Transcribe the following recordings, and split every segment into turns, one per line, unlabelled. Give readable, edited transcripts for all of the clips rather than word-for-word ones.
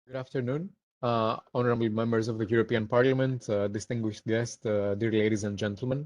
Good afternoon, honorable members of the European Parliament, distinguished guests, dear ladies and gentlemen.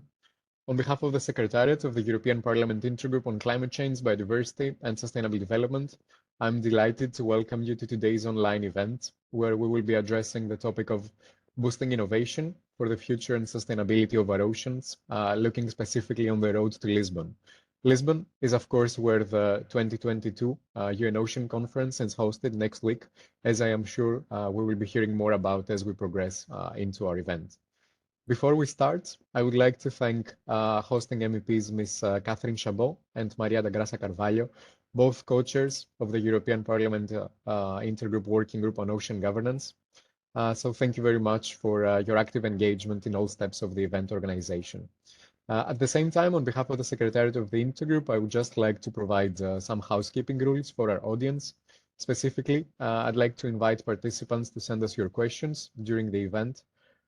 On behalf of the Secretariat of the European Parliament Intergroup on Climate Change, Biodiversity and Sustainable Development, I'm delighted to welcome you to today's online event, where we will be addressing the topic of boosting innovation for the future and sustainability of our oceans, looking specifically on the road to Lisbon. Lisbon is, of course, where the 2022 UN Ocean Conference is hosted next week, as I am sure we will be hearing more about as we progress into our event. Before we start, I would like to thank hosting MEPs Ms. Catherine Chabot and Maria da Graça Carvalho, both co-chairs of the European Parliament Intergroup Working Group on Ocean Governance. So thank you very much for your active engagement in all steps of the event organization. At the same time, on behalf of the Secretariat of the Intergroup, I would just like to provide some housekeeping rules for our audience. Specifically, I'd like to invite participants to send us your questions during the event.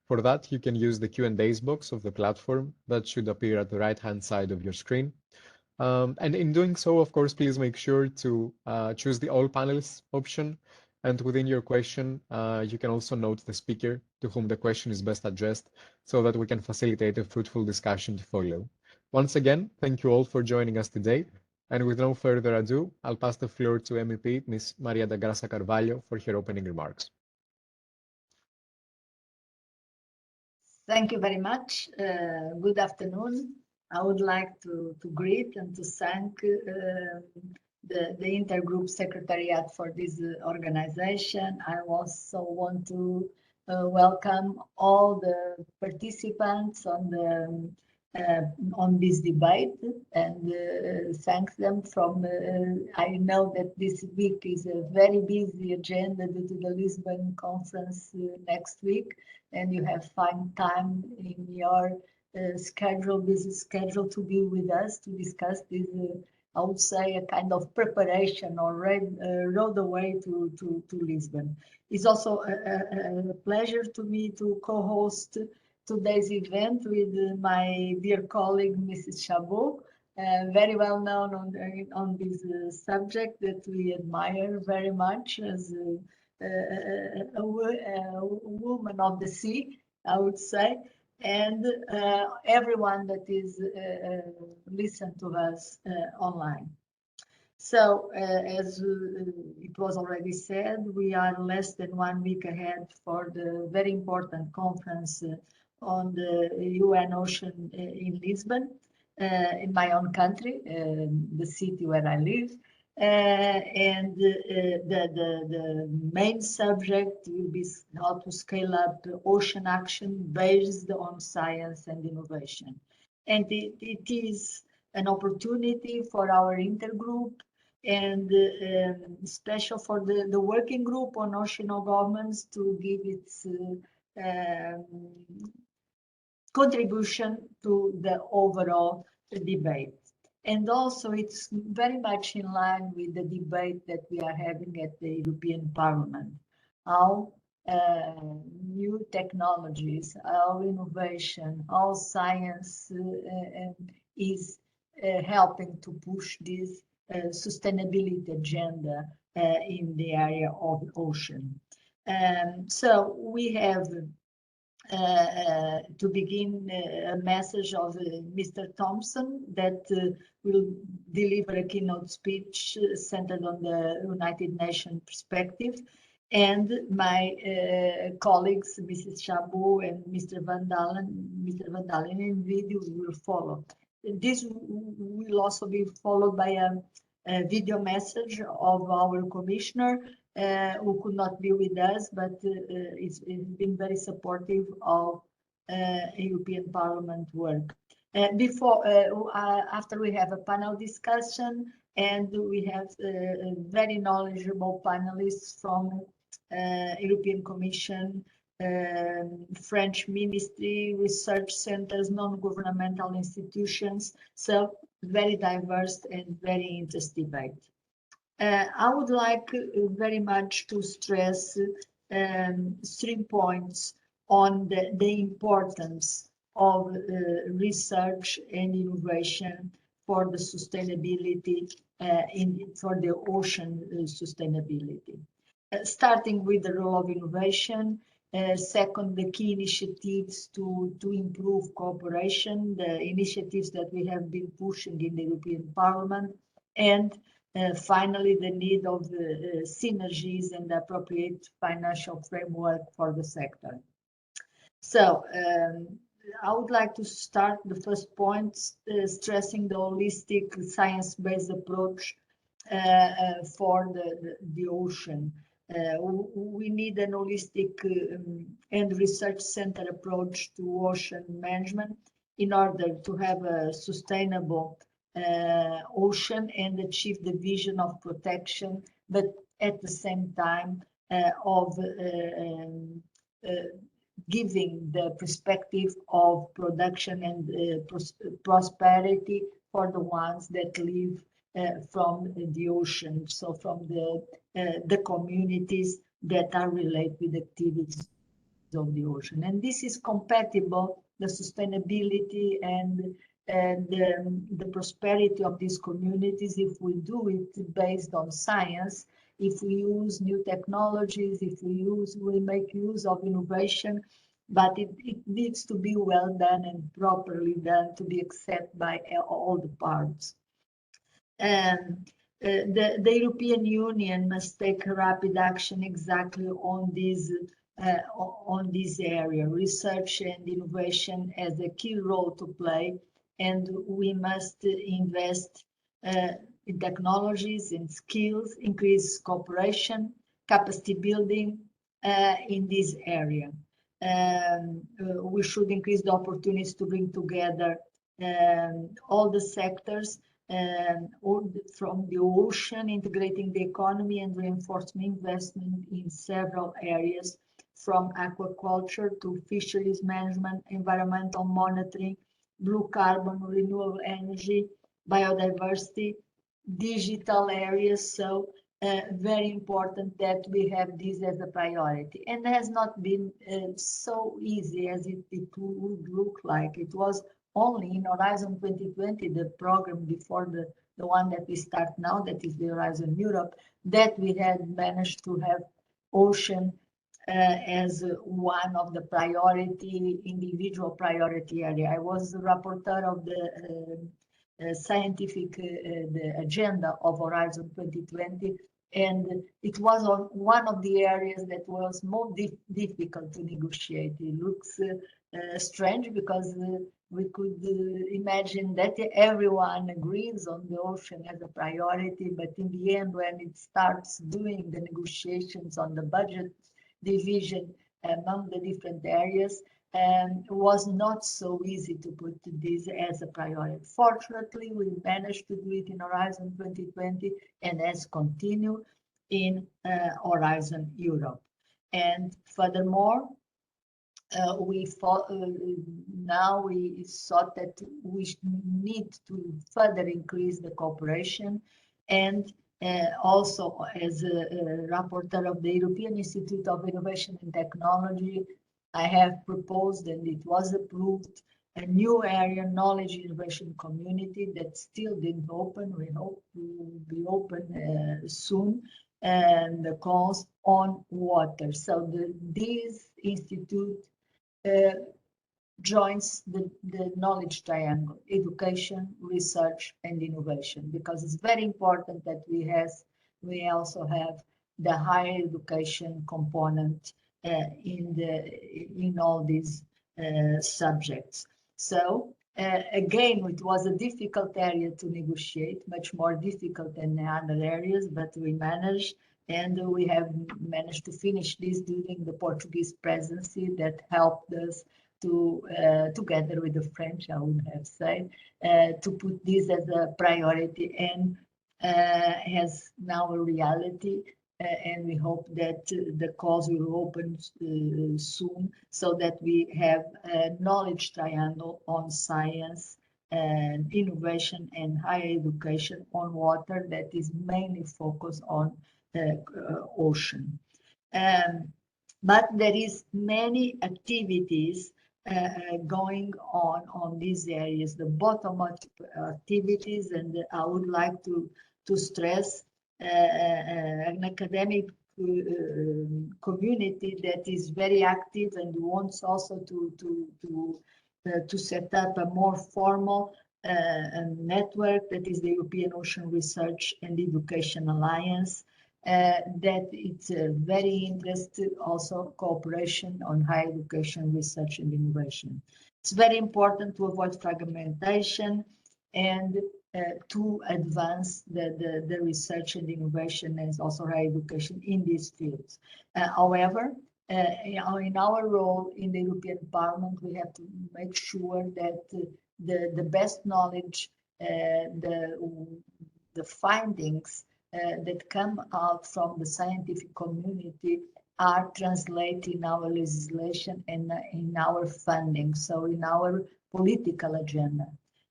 For that, you can use the Q&As box of the platform that should appear at the right-hand side of your screen. And in doing so, of course, please make sure to choose the all panelists option. And within your question, you can also note the speaker to whom the question is best addressed so that we can facilitate a fruitful discussion to follow. Once again, thank you all for joining us today. And with no further ado, I'll pass the floor to MEP Ms. Maria da Graça Carvalho for her opening remarks.
Thank you very much. Good afternoon. I would like to greet and to thank the Intergroup Secretariat for this organization. I also want to welcome all the participants on this debate and thank them from, I know that this week is a very busy agenda due to the Lisbon conference next week, and you have found time in your busy schedule to be with us to discuss this, I would say, a kind of preparation or road away to Lisbon. It's also a pleasure to me to co-host today's event with my dear colleague, Mrs. Chabot, very well known on this subject that we admire very much as a woman of the sea, I would say, and everyone that is listen to us online. So, as it was already said, we are less than 1 week ahead for the very important conference on the UN Ocean in Lisbon, in my own country, the city where I live. And the main subject will be how to scale up ocean action based on science and innovation. And it is an opportunity for our intergroup and special for the working group on ocean governance to give its contribution to the overall debate. And also it's very much in line with the debate that we are having at the European Parliament. How new technologies, how innovation, how science is helping to push this sustainability agenda in the area of ocean. So we have to begin a message of Mr. Thompson that will deliver a keynote speech centered on the United Nations perspective. And my colleagues, Mrs. Chabot and Mr. Van Dalen in video will follow. This will also be followed by a video message of our commissioner who could not be with us, but it's been very supportive of European Parliament work. After we have a panel discussion, and we have very knowledgeable panelists from European Commission, French Ministry, research centers, non-governmental institutions, so very diverse and very interesting debate. I would like very much to stress 3 points on the importance of research and innovation for the sustainability for the ocean sustainability. starting with the role of innovation. Second, the key initiatives to improve cooperation, the initiatives that we have been pushing in the European Parliament, and finally, the need of synergies and appropriate financial framework for the sector. So, I would like to start the first point, stressing the holistic science-based approach for the ocean. We need an holistic and research-centered approach to ocean management in order to have a sustainable ocean and achieve the vision of protection, but at the same time of giving the perspective of production and prosperity for the ones that live from the ocean, so from the communities that are related with activities of the ocean. And this is compatible, the sustainability and the prosperity of these communities, if we do it based on science, if we use new technologies, if we make use of innovation, but it needs to be well done and properly done to be accepted by all the parts. And the European Union must take rapid action exactly on this area. Research and innovation has a key role to play, and we must invest in technologies and skills, increase cooperation, capacity building in this area. We should increase the opportunities to bring together all the sectors from the ocean, integrating the economy and reinforcing investment in several areas, from aquaculture to fisheries management, environmental monitoring, blue carbon, renewable energy, biodiversity, digital areas. So very important that we have this as a priority. And it has not been so easy as it would look like. It was only in Horizon 2020, the program before the one that we start now, that is the Horizon Europe, that we had managed to have ocean as one of the individual priority area. I was the rapporteur of the scientific the agenda of Horizon 2020, and it was one of the areas that was more difficult to negotiate. It looks strange because we could imagine that everyone agrees on the ocean as a priority, but in the end, when it starts doing the negotiations on the budget division among the different areas, it was not so easy to put this as a priority. Fortunately, we managed to do it in Horizon 2020 and has continued in Horizon Europe. And furthermore, now we thought that we need to further increase the cooperation, and also as a rapporteur of the European Institute of Innovation and Technology, I have proposed, and it was approved, a new area, knowledge innovation community, that still didn't open. We hope to be open soon, and the calls on water. So this institute joins the knowledge triangle: education, research, and innovation, because it's very important that we also have the higher education component in all these subjects. So again, it was a difficult area to negotiate, much more difficult than the other areas, but we managed, and we have managed to finish this during the Portuguese presidency that helped us to, together with the French, I would have said, to put this as a priority, and has now a reality. And we hope that the calls will open soon, so that we have a knowledge triangle on science and innovation and higher education on water that is mainly focused on ocean. But there is many activities going on these areas, the bottom-up activities, and I would like to stress an academic community that is very active and wants also to set up a more formal network that is the European Ocean Research and Education Alliance. That it's very interested also cooperation on higher education, research and innovation. It's very important to avoid fragmentation and to advance the research and innovation and also higher education in these fields. However, in our role in the European Parliament, we have to make sure that the best knowledge, the findings that come out from the scientific community are translated in our legislation and in our funding, so in our political agenda.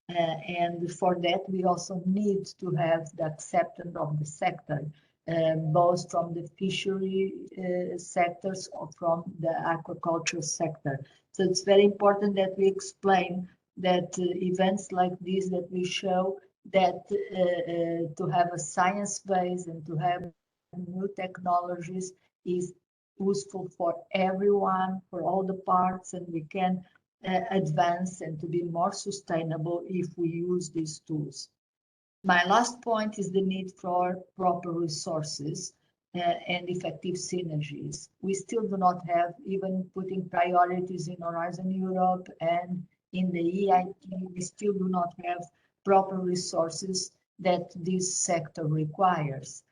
And for that, we also need to have the acceptance of the sector, both from the fishery sectors or from the aquaculture sector. So it's very important that we explain that events like this, that we show that to have a science base and to have new technologies is useful for everyone, for all the parts, and we can advance and to be more sustainable if we use these tools. My last point is the need for proper resources and effective synergies. We still do not have, even putting priorities in Horizon Europe and in the EIT, we still do not have proper resources that this sector requires.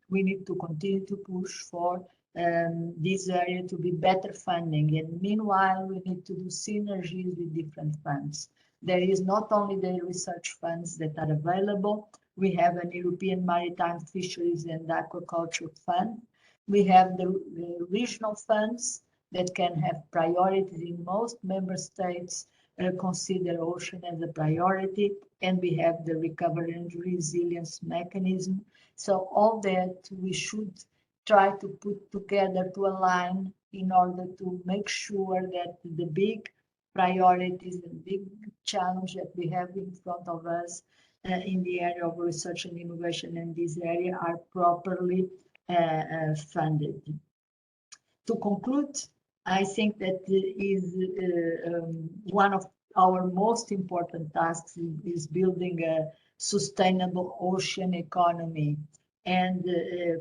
We need to continue to push for this area to be better funding. And meanwhile, we need to do synergies with different funds. There is not only the research funds that are available. We have an European Maritime Fisheries and Aquaculture Fund. We have the regional funds that can have priorities in most member states, consider ocean as a priority, and we have the recovery and resilience mechanism. So all that we should try to put together to align in order to make sure that the big priorities and big challenge that we have in front of us in the area of research and innovation in this area are properly funded. To conclude, I think that is one of our most important tasks is building a sustainable ocean economy. And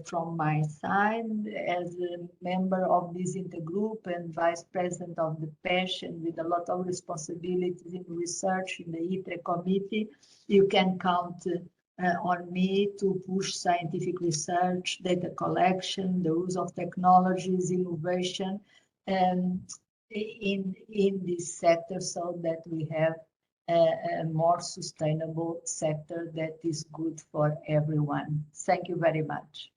from my side, as a member of this intergroup and vice president of the PESH, and with a lot of responsibilities in research in the ITRE committee, you can count on me to push scientific research, data collection, the use of technologies, innovation, in this sector, so that we have a more sustainable sector that is good for everyone. Thank you very much.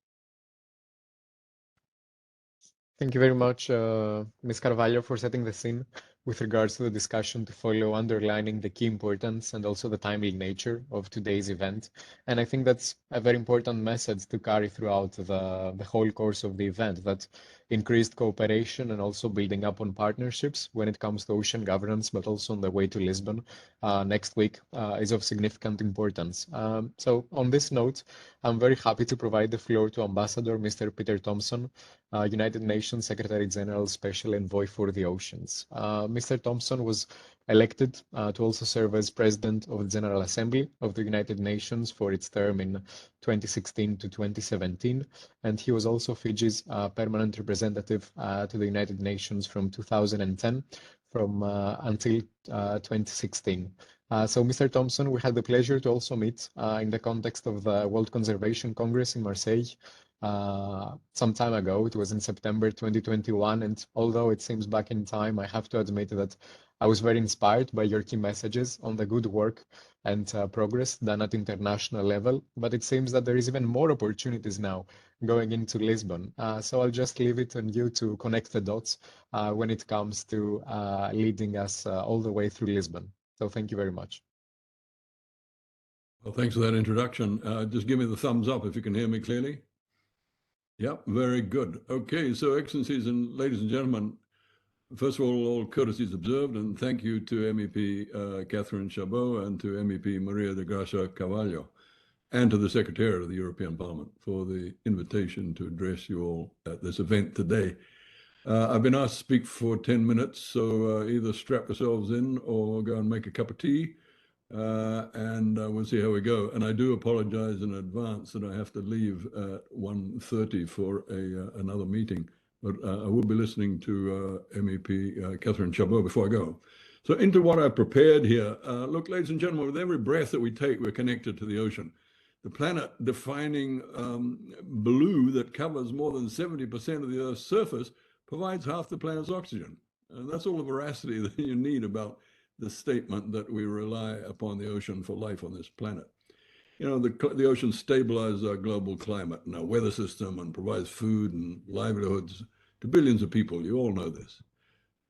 Thank you very much, Ms. Carvalho, for setting the scene with regards to the discussion to follow, underlining the key importance and also the timely nature of today's event. And I think that's a very important message to carry throughout the whole course of the event, that increased cooperation and also building up on partnerships when it comes to ocean governance, but also on the way to Lisbon next week is of significant importance. So on this note, I'm very happy to provide the floor to Ambassador Mr. Peter Thompson, United Nations Secretary General Special Envoy for the Oceans. Mr. Thompson was elected to also serve as President of the General Assembly of the United Nations for its term in 2016 to 2017, and he was also Fiji's permanent representative to the United Nations from 2010 until 2016. So, Mr. Thompson, we had the pleasure to also meet in the context of the World Conservation Congress in Marseille some time ago. It was in September 2021, and although it seems back in time, I have to admit that I was very inspired by your key messages on the good work and progress done at international level, but it seems that there is even more opportunities now going into Lisbon. So I'll just leave it on you to connect the dots when it comes to leading us all the way through Lisbon. So thank you very much.
Well, thanks for that introduction. Just give me the thumbs up if you can hear me clearly. Yeah, very good. Okay, so Excellencies and ladies and gentlemen, first of all courtesies observed, and thank you to MEP Catherine Chabot and to MEP Maria de Graça Carvalho and to the Secretariat of the European Parliament for the invitation to address you all at this event today. I've been asked to speak for 10 minutes, so either strap yourselves in or go and make a cup of tea, and we'll see how we go. And I do apologize in advance that I have to leave at 1:30 for another meeting, but I will be listening to MEP Catherine Chabot before I go. So into what I've prepared here. Look, ladies and gentlemen, with every breath that we take, we're connected to the ocean. The planet-defining blue that covers more than 70% of the Earth's surface provides half the planet's oxygen. And that's all the veracity that you need about the statement that we rely upon the ocean for life on this planet. You know, the ocean stabilizes our global climate and our weather system and provides food and livelihoods to billions of people. You all know this.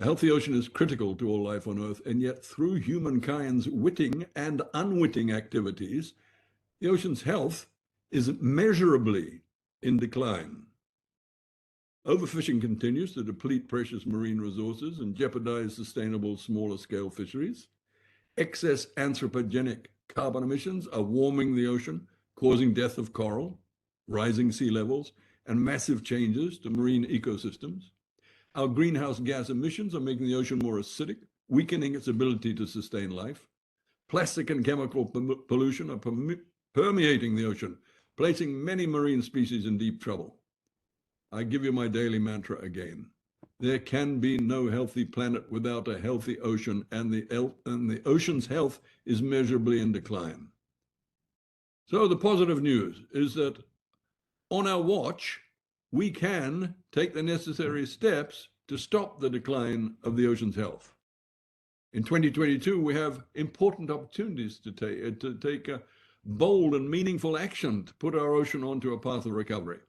A healthy ocean is critical to all life on Earth, and yet through humankind's witting and unwitting activities, the ocean's health is measurably in decline. Overfishing continues to deplete precious marine resources and jeopardize sustainable smaller scale fisheries. Excess anthropogenic carbon emissions are warming the ocean, causing death of coral, rising sea levels, and massive changes to marine ecosystems. Our greenhouse gas emissions are making the ocean more acidic, weakening its ability to sustain life. Plastic and chemical pollution are permeating the ocean, placing many marine species in deep trouble. I give you my daily mantra again. There can be no healthy planet without a healthy ocean, and the ocean's health is measurably in decline. So the positive news is that on our watch, we can take the necessary steps to stop the decline of the ocean's health. In 2022, we have important opportunities to take a bold and meaningful action to put our ocean onto a path of recovery.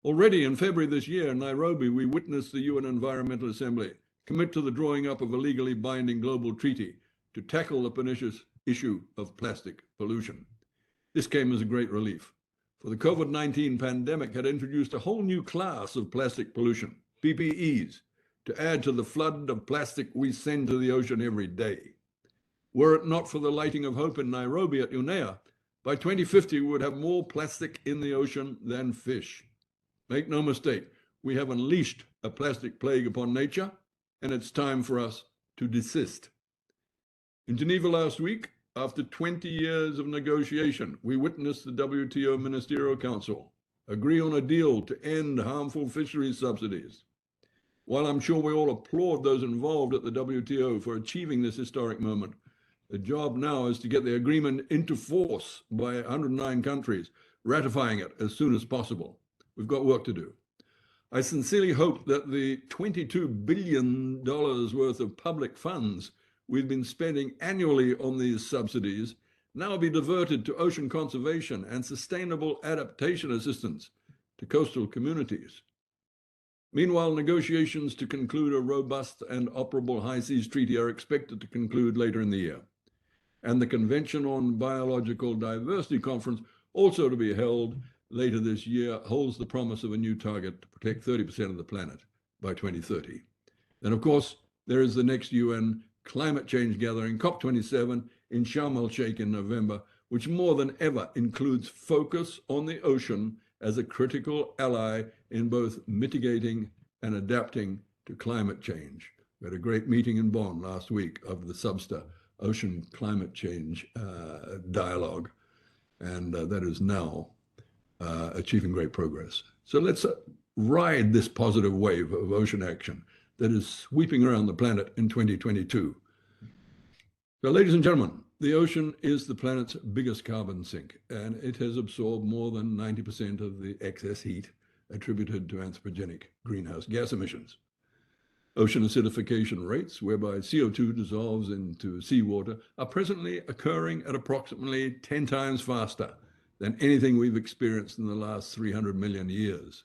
Already in February this year in Nairobi, we witnessed the UN Environmental Assembly commit to the drawing up of a legally binding global treaty to tackle the pernicious issue of plastic pollution. This came as a great relief, for the COVID-19 pandemic had introduced a whole new class of plastic pollution, PPEs, to add to the flood of plastic we send to the ocean every day. Were it not for the lighting of hope in Nairobi at UNEA, by 2050 we would have more plastic in the ocean than fish. Make no mistake, we have unleashed a plastic plague upon nature, and it's time for us to desist. In Geneva last week, after 20 years of negotiation, we witnessed the WTO Ministerial Council agree on a deal to end harmful fisheries subsidies. While I'm sure we all applaud those involved at the WTO for achieving this historic moment, the job now is to get the agreement into force by 109 countries, ratifying it as soon as possible. We've got work to do. I sincerely hope that the $22 billion worth of public funds we've been spending annually on these subsidies now be diverted to ocean conservation and sustainable adaptation assistance to coastal communities. Meanwhile, negotiations to conclude a robust and operable high seas treaty are expected to conclude later in the year. And the Convention on Biological Diversity Conference, also to be held later this year, holds the promise of a new target to protect 30% of the planet by 2030. And of course, there is the next UN climate change gathering, COP27, in Sharm el-Sheikh in November, which more than ever includes focus on the ocean as a critical ally in both mitigating and adapting to climate change. We had a great meeting in Bonn last week of the SBSTA Ocean Climate Change Dialogue, and that is now achieving great progress. So let's ride this positive wave of ocean action that is sweeping around the planet in 2022. So ladies and gentlemen, the ocean is the planet's biggest carbon sink, and it has absorbed more than 90% of the excess heat attributed to anthropogenic greenhouse gas emissions. Ocean acidification rates, whereby CO2 dissolves into seawater, are presently occurring at approximately 10 times faster than anything we've experienced in the last 300 million years.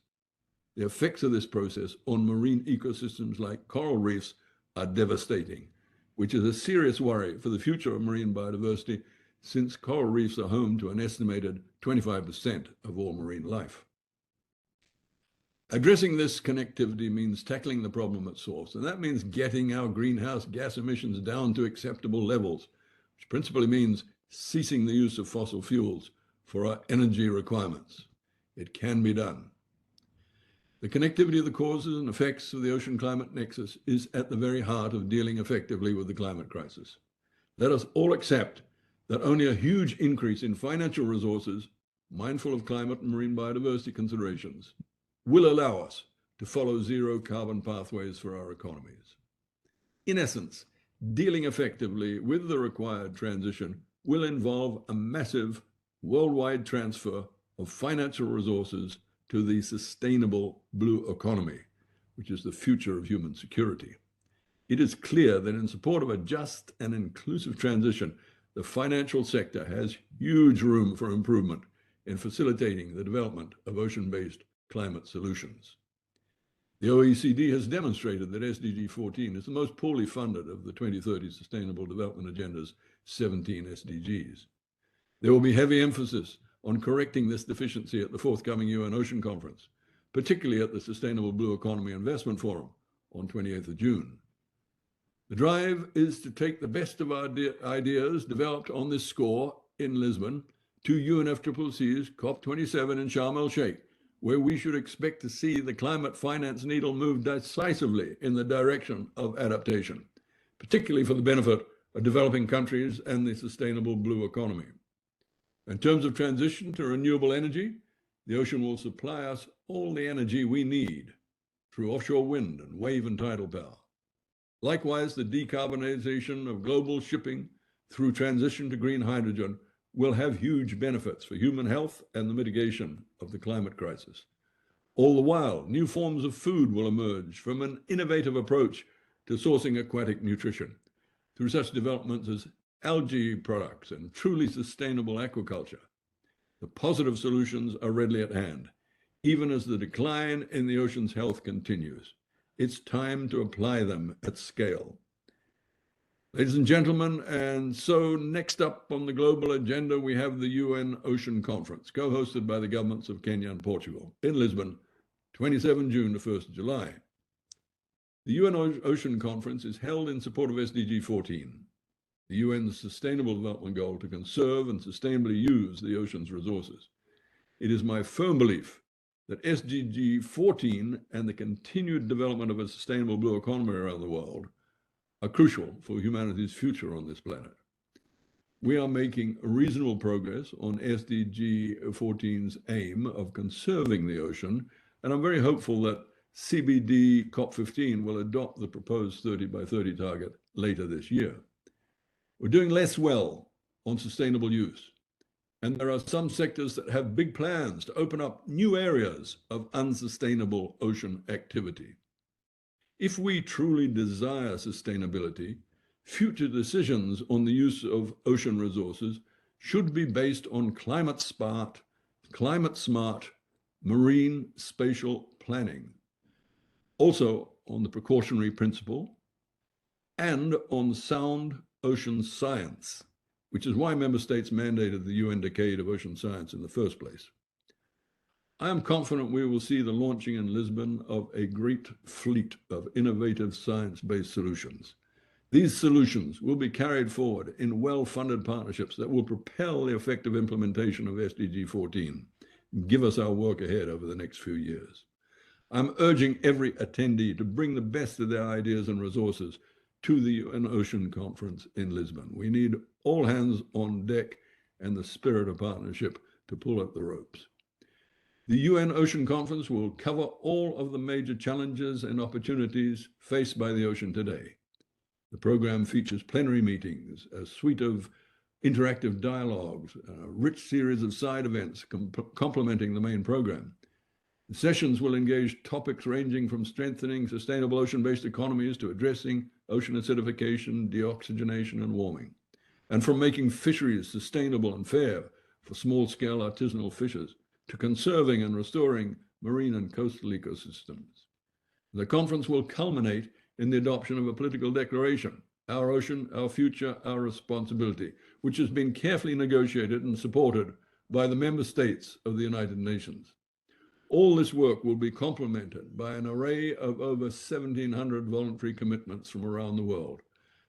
The effects of this process on marine ecosystems like coral reefs are devastating, which is a serious worry for the future of marine biodiversity, since coral reefs are home to an estimated 25% of all marine life. Addressing this connectivity means tackling the problem at source, and that means getting our greenhouse gas emissions down to acceptable levels, which principally means ceasing the use of fossil fuels for our energy requirements. It can be done. The connectivity of the causes and effects of the ocean climate nexus is at the very heart of dealing effectively with the climate crisis. Let us all accept that only a huge increase in financial resources, mindful of climate and marine biodiversity considerations, will allow us to follow zero carbon pathways for our economies. In essence, dealing effectively with the required transition will involve a massive worldwide transfer of financial resources to the sustainable blue economy, which is the future of human security. It is clear that in support of a just and inclusive transition, the financial sector has huge room for improvement in facilitating the development of ocean-based climate solutions. The OECD has demonstrated that SDG 14 is the most poorly funded of the 2030 Sustainable Development Agenda's 17 SDGs. There will be heavy emphasis on correcting this deficiency at the forthcoming UN Ocean Conference, particularly at the Sustainable Blue Economy Investment Forum on 28th of June. The drive is to take the best of our ideas developed on this score in Lisbon to UNFCCC's COP27 in Sharm el-Sheikh, where we should expect to see the climate finance needle move decisively in the direction of adaptation, particularly for the benefit of developing countries and the sustainable blue economy. In terms of transition to renewable energy, the ocean will supply us all the energy we need through offshore wind and wave and tidal power. Likewise, the decarbonization of global shipping through transition to green hydrogen will have huge benefits for human health and the mitigation of the climate crisis. All the while, new forms of food will emerge from an innovative approach to sourcing aquatic nutrition through such developments as algae products and truly sustainable aquaculture. The positive solutions are readily at hand, even as the decline in the ocean's health continues. It's time to apply them at scale. Ladies and gentlemen, and so next up on the global agenda, we have the UN Ocean Conference, co-hosted by the governments of Kenya and Portugal in Lisbon, 27 June to 1st July. The UN Ocean Conference is held in support of SDG 14, the UN's Sustainable Development Goal to conserve and sustainably use the ocean's resources. It is my firm belief that SDG 14 and the continued development of a sustainable blue economy around the world are crucial for humanity's future on this planet. We are making reasonable progress on SDG 14's aim of conserving the ocean, and I'm very hopeful that CBD COP15 will adopt the proposed 30 by 30 target later this year. We're doing less well on sustainable use, and there are some sectors that have big plans to open up new areas of unsustainable ocean activity. If we truly desire sustainability, future decisions on the use of ocean resources should be based on climate-smart marine spatial planning, also on the precautionary principle, and on sound ocean science, which is why member states mandated the UN Decade of Ocean Science in the first place. I am confident we will see the launching in Lisbon of a great fleet of innovative science-based solutions. These solutions will be carried forward in well-funded partnerships that will propel the effective implementation of SDG 14 and give us our work ahead over the next few years. I'm urging every attendee to bring the best of their ideas and resources to the UN Ocean Conference in Lisbon. We need all hands on deck and the spirit of partnership to pull up the ropes. The UN Ocean Conference will cover all of the major challenges and opportunities faced by the ocean today. The program features plenary meetings, a suite of interactive dialogues, a rich series of side events complementing the main program. The sessions will engage topics ranging from strengthening sustainable ocean-based economies to addressing ocean acidification, deoxygenation, and warming, and from making fisheries sustainable and fair for small-scale artisanal fishers to conserving and restoring marine and coastal ecosystems. The conference will culminate in the adoption of a political declaration, Our Ocean, Our Future, Our Responsibility, which has been carefully negotiated and supported by the member states of the United Nations. All this work will be complemented by an array of over 1,700 voluntary commitments from around the world,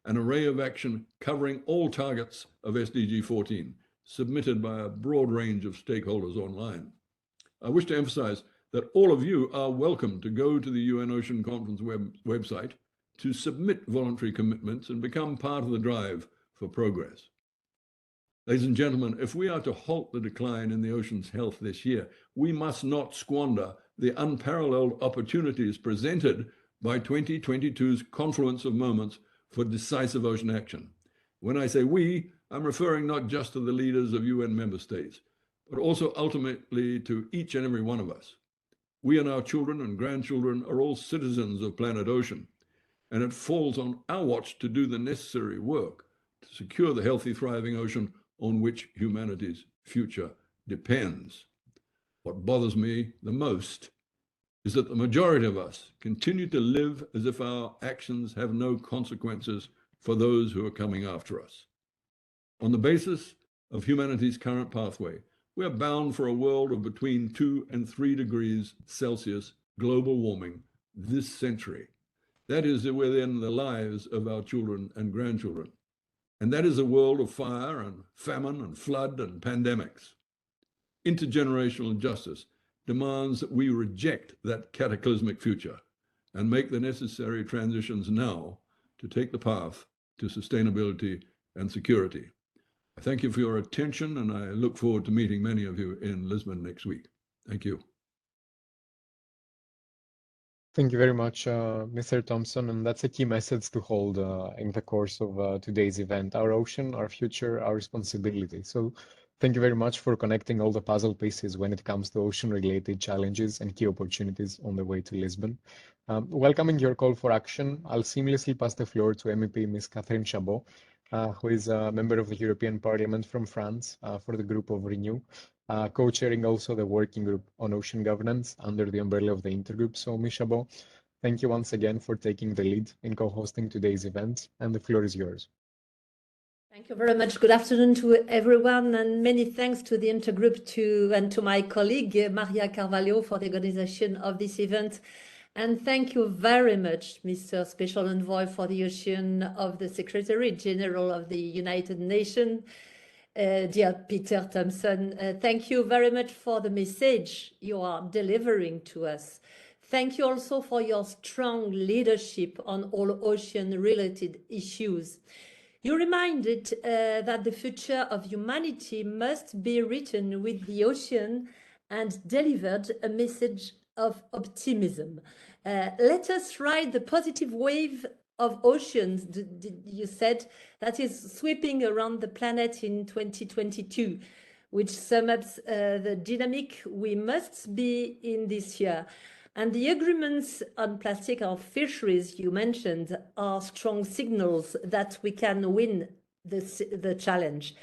an array of action covering all targets of SDG 14, submitted by a broad range of stakeholders online. I wish to emphasize that all of you are welcome to go to the UN Ocean Conference website to submit voluntary commitments and become part of the drive for progress. Ladies and gentlemen, if we are to halt the decline in the ocean's health this year, we must not squander the unparalleled opportunities presented by 2022's confluence of moments for decisive ocean action. When I say we, I'm referring not just to the leaders of UN member states, but also ultimately to each and every one of us. We and our children and grandchildren are all citizens of planet Ocean, and it falls on our watch to do the necessary work to secure the healthy, thriving ocean on which humanity's future depends. What bothers me the most is that the majority of us continue to live as if our actions have no consequences for those who are coming after us. On the basis of humanity's current pathway, we are bound for a world of between 2 and 3 degrees Celsius global warming this century. That is within the lives of our children and grandchildren. And that is a world of fire and famine and flood and pandemics. Intergenerational justice demands that we reject that cataclysmic future and make the necessary transitions now to take the path to sustainability and security. I thank you for your attention, and I look forward to meeting many of you in Lisbon next week. Thank you.
Thank you very much, Mr. Thompson, and that's a key message to hold in the course of today's event. Our ocean, our future, our responsibility. So thank you very much for connecting all the puzzle pieces when it comes to ocean-related challenges and key opportunities on the way to Lisbon. Welcoming your call for action, I'll seamlessly pass the floor to MEP Ms. Catherine Chabot, who is a member of the European Parliament from France for the group of Renew, co-chairing also the working group on ocean governance under the umbrella of the intergroup. So, Ms. Chabot, thank you once again for taking the lead in co-hosting today's event, and the floor is yours.
Thank you very much. Good afternoon to everyone, and many thanks to the intergroup and to my colleague Maria Carvalho for the organization of this event. And thank you very much, Mr. Special Envoy for the Ocean of the Secretary General of the United Nations, dear Peter Thompson. Thank you very much for the message you are delivering to us. Thank you also for your strong leadership on all ocean-related issues. You reminded that the future of humanity must be written with the ocean and delivered a message of optimism. Let us ride the positive wave of oceans, you said, that is sweeping around the planet in 2022, which sums up the dynamic we must be in this year. And the agreements on plastic or fisheries you mentioned are strong signals that we can win the challenge.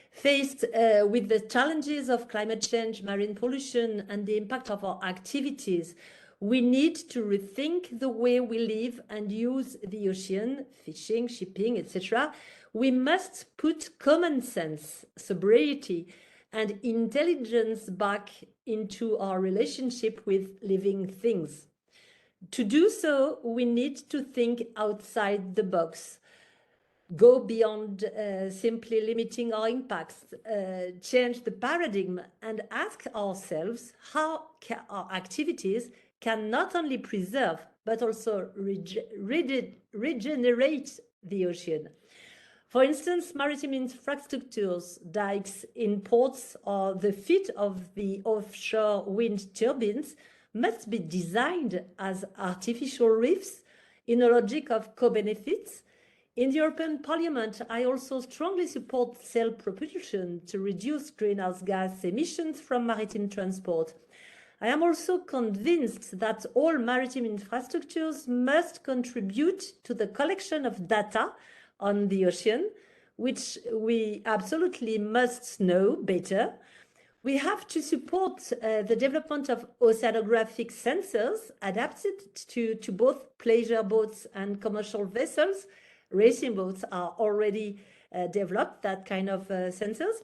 Faced with the challenges of climate change, marine pollution, and the impact of our activities, we need to rethink the way we live and use the ocean, fishing, shipping, etc. We must put common sense, sobriety, and intelligence back into our relationship with living things. To do so, we need to think outside the box, go beyond simply limiting our impacts, change the paradigm, and ask ourselves how our activities can not only preserve, but also regenerate the ocean. For instance, maritime infrastructures, dikes in ports, or the fit of the offshore wind turbines must be designed as artificial reefs in a logic of co-benefits. In the European Parliament, I also strongly support self-propulsion to reduce greenhouse gas emissions from maritime transport. I am also convinced that all maritime infrastructures must contribute to the collection of data on the ocean, which we absolutely must know better. We have to support the development of oceanographic sensors adapted to both pleasure boats and commercial vessels. Racing boats are already developed that kind of sensors.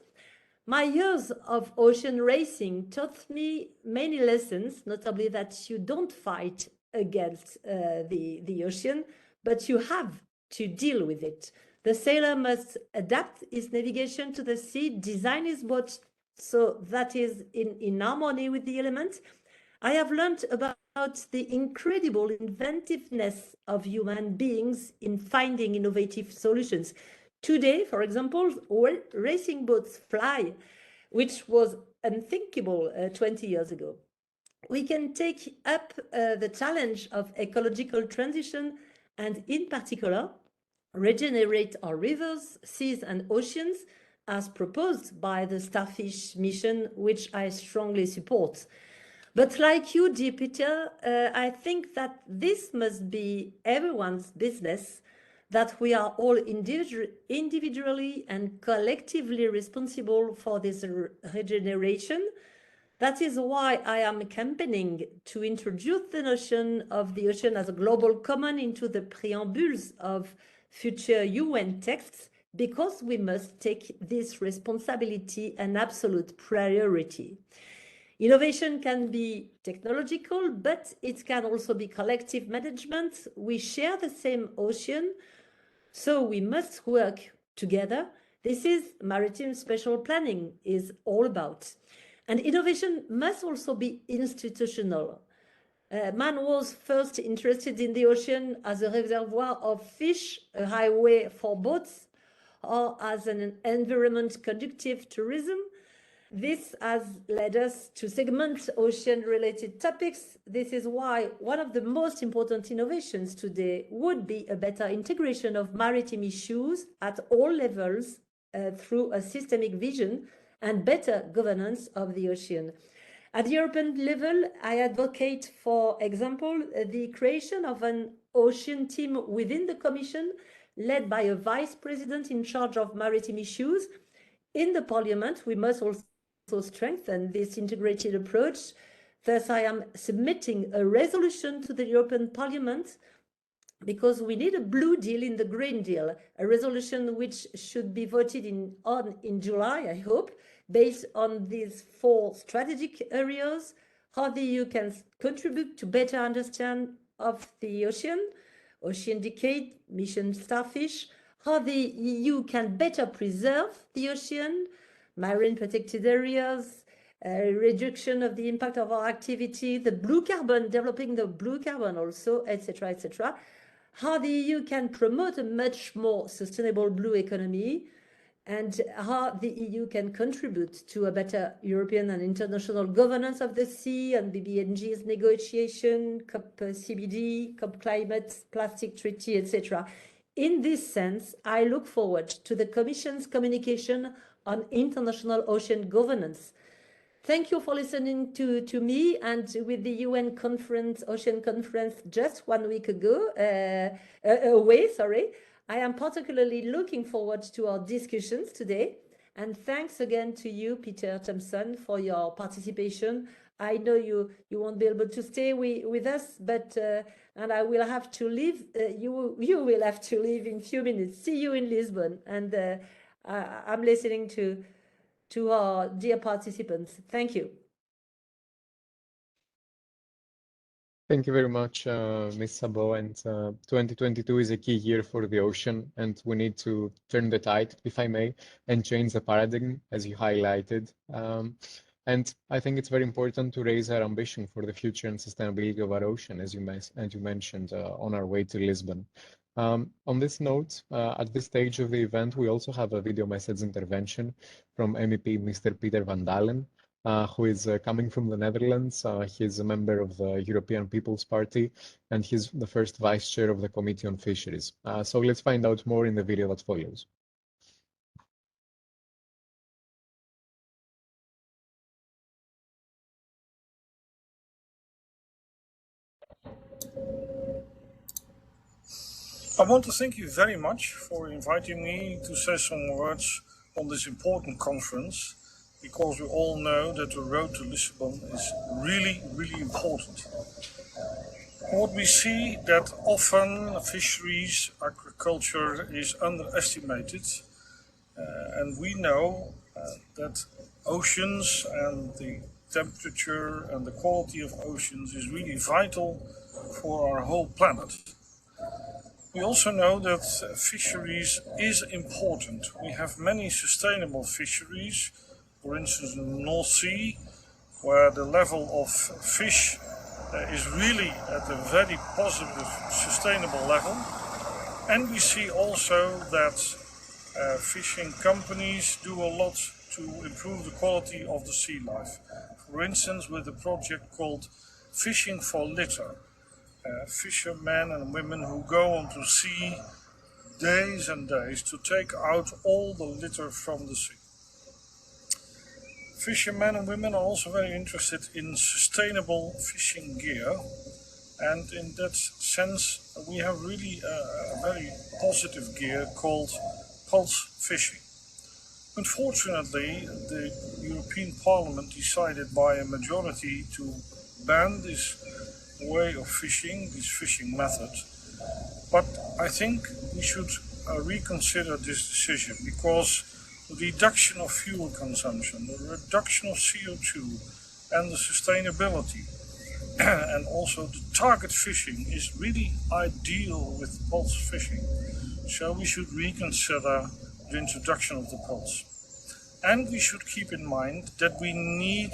My years of ocean racing taught me many lessons, notably that you don't fight against the ocean, but you have to deal with it. The sailor must adapt his navigation to the sea, design his boat so that is in harmony with the elements. I have learned about the incredible inventiveness of human beings in finding innovative solutions. Today, for example, racing boats fly, which was unthinkable 20 years ago. We can take up the challenge of ecological transition and, in particular, regenerate our rivers, seas, and oceans as proposed by the Starfish mission, which I strongly support. But like you, dear Peter, I think that this must be everyone's business, that we are all individually and collectively responsible for this regeneration. That is why I am campaigning to introduce the notion of the ocean as a global common into the preambles of future UN texts, because we must take this responsibility an absolute priority. Innovation can be technological, but it can also be collective management. We share the same ocean, so we must work together. This is maritime spatial planning is all about. And innovation must also be institutional. Man was first interested in the ocean as a reservoir of fish, a highway for boats, or as an environment conducive tourism. This has led us to segment ocean-related topics. This is why one of the most important innovations today would be a better integration of maritime issues at all levels through a systemic vision and better governance of the ocean. At the European level, I advocate, for example, the creation of an ocean team within the Commission, led by a vice president in charge of maritime issues. In the Parliament, we must also strengthen this integrated approach. Thus, I am submitting a resolution to the European Parliament, because we need a blue deal in the Green Deal, a resolution which should be voted on in July, I hope, based on these 4 strategic areas: how the EU can contribute to better understand of the ocean, Ocean Decade, Mission Starfish, how the EU can better preserve the ocean, marine protected areas, reduction of the impact of our activity, the blue carbon, developing the blue carbon also, etc., etc. How the EU can promote a much more sustainable blue economy, and how the EU can contribute to a better European and international governance of the sea and BBNG's negotiation, COP CBD, COP climate, plastic treaty, etc. In this sense, I look forward to the Commission's communication on international ocean governance. Thank you for listening to me. And with the UN conference, Ocean Conference, just 1 week ago, I am particularly looking forward to our discussions today. And thanks again to you, Peter Thompson, for your participation. I know you won't be able to stay with us, but and I will have to leave. You will have to leave in a few minutes. See you in Lisbon. And I'm listening to our dear participants. Thank you.
Thank you very much, Ms. Sabo. And 2022 is a key year for the ocean, and we need to turn the tide, if I may, and change the paradigm, as you highlighted. And I think it's very important to raise our ambition for the future and sustainability of our ocean, as you mentioned, on our way to Lisbon. On this note, at this stage of the event, we also have a video message intervention from MEP Mr. Peter van Dalen, who is coming from the Netherlands. He's a member of the European People's Party, and he's the first vice chair of the Committee on Fisheries. So let's find out more in the video that follows.
I want to thank you very much for inviting me to say some words on this important conference, because we all know that the road to Lisbon is really, really important. What we see that often fisheries, agriculture is underestimated, and we know that oceans and the temperature and the quality of oceans is really vital for our whole planet. We also know that fisheries is important. We have many sustainable fisheries, for instance in the North Sea, where the level of fish is really at a very positive, sustainable level. And we see also that fishing companies do a lot to improve the quality of the sea life. For instance, with a project called Fishing for Litter. Fishermen and women who go onto sea days and days to take out all the litter from the sea. Fishermen and women are also very interested in sustainable fishing gear, and in that sense we have really a very positive gear called pulse fishing. Unfortunately, the European Parliament decided by a majority to ban this way of fishing, this fishing method. But I think we should reconsider this decision, because the reduction of fuel consumption, the reduction of CO2 and the sustainability and also the target fishing is really ideal with pulse fishing. So we should reconsider the introduction of the pulse. And we should keep in mind that we need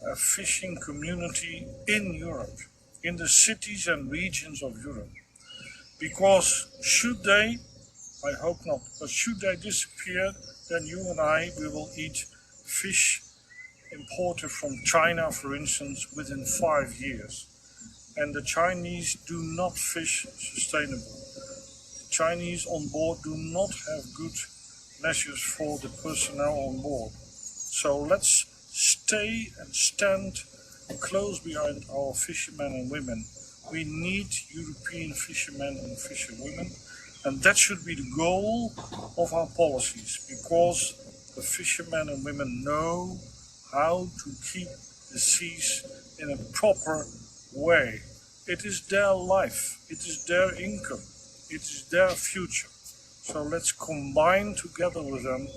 a fishing community in Europe, in the cities and regions of Europe. Because should they, I hope not, but should they disappear, then you and I, we will eat fish imported from China, for instance, within 5 years. And the Chinese do not fish sustainable. The Chinese on board do not have good measures for the personnel on board. So let's stay and stand close behind our fishermen and women. We need European fishermen and fisherwomen, and that should be the goal of our policies, because the fishermen and women know how to keep the seas in a proper way. It is their life, it is their income, it is their future. So let's combine together with them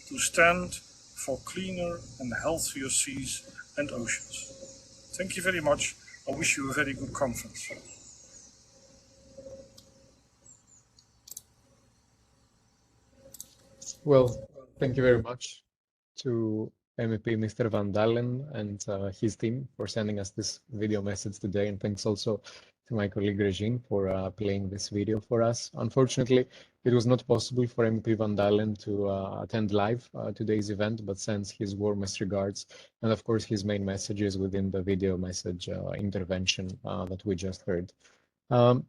to stand for cleaner and healthier seas and oceans. Thank you very much. I wish you a very good conference.
Well, thank you very much to MEP Mr. Van Dalen and his team for sending us this video message today. And thanks also to my colleague Regine for playing this video for us. Unfortunately, it was not possible for MEP Van Dalen to attend live today's event, but sends his warmest regards and, of course, his main messages within the video message intervention that we just heard.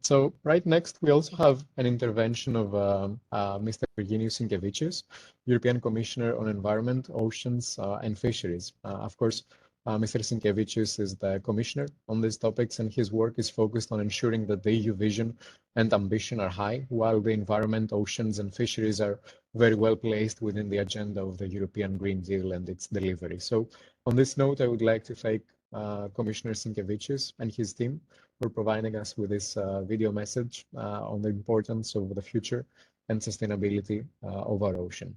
So right next, we also have an intervention of Mr. Virginijus Sinkevicius, European Commissioner on Environment, Oceans, and Fisheries. Of course, Mr. Sinkevicius is the commissioner on these topics, and his work is focused on ensuring that the EU vision and ambition are high, while the environment, oceans, and fisheries are very well placed within the agenda of the European Green Deal and its delivery. So on this note, I would like to thank Commissioner Sinkevicius and his team for providing us with this video message on the importance of the future and sustainability of our ocean.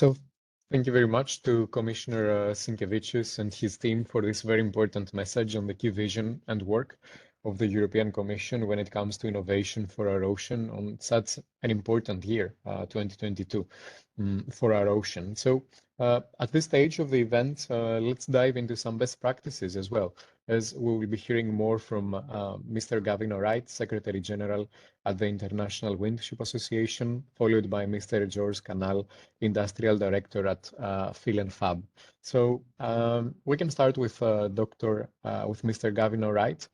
So thank you very much to Commissioner Sinkevicius and his team for this very important message on the key vision and work of the European Commission when it comes to innovation for our ocean on such an important year, 2022, for our ocean. So at this stage of the event, let's dive into some best practices as well, as we will be hearing more from Mr. Gavin Wright, Secretary General at the International Windship Association, followed by Mr. George Canal, Industrial Director at Phil and Fab. So we can start with with Mr. Gavin Wright,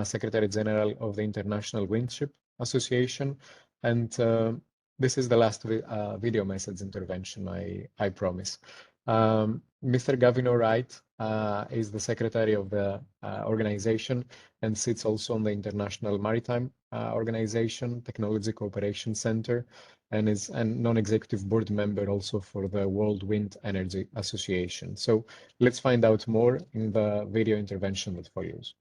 Secretary General of the International Windship Association, and this is the last video message intervention, I promise. Mr. Gavin Wright is the secretary of the organization and sits also on the International Maritime Organization Technology Cooperation Center and is a non-executive board member also for the World Wind Energy Association. So let's find out more in the video intervention that follows.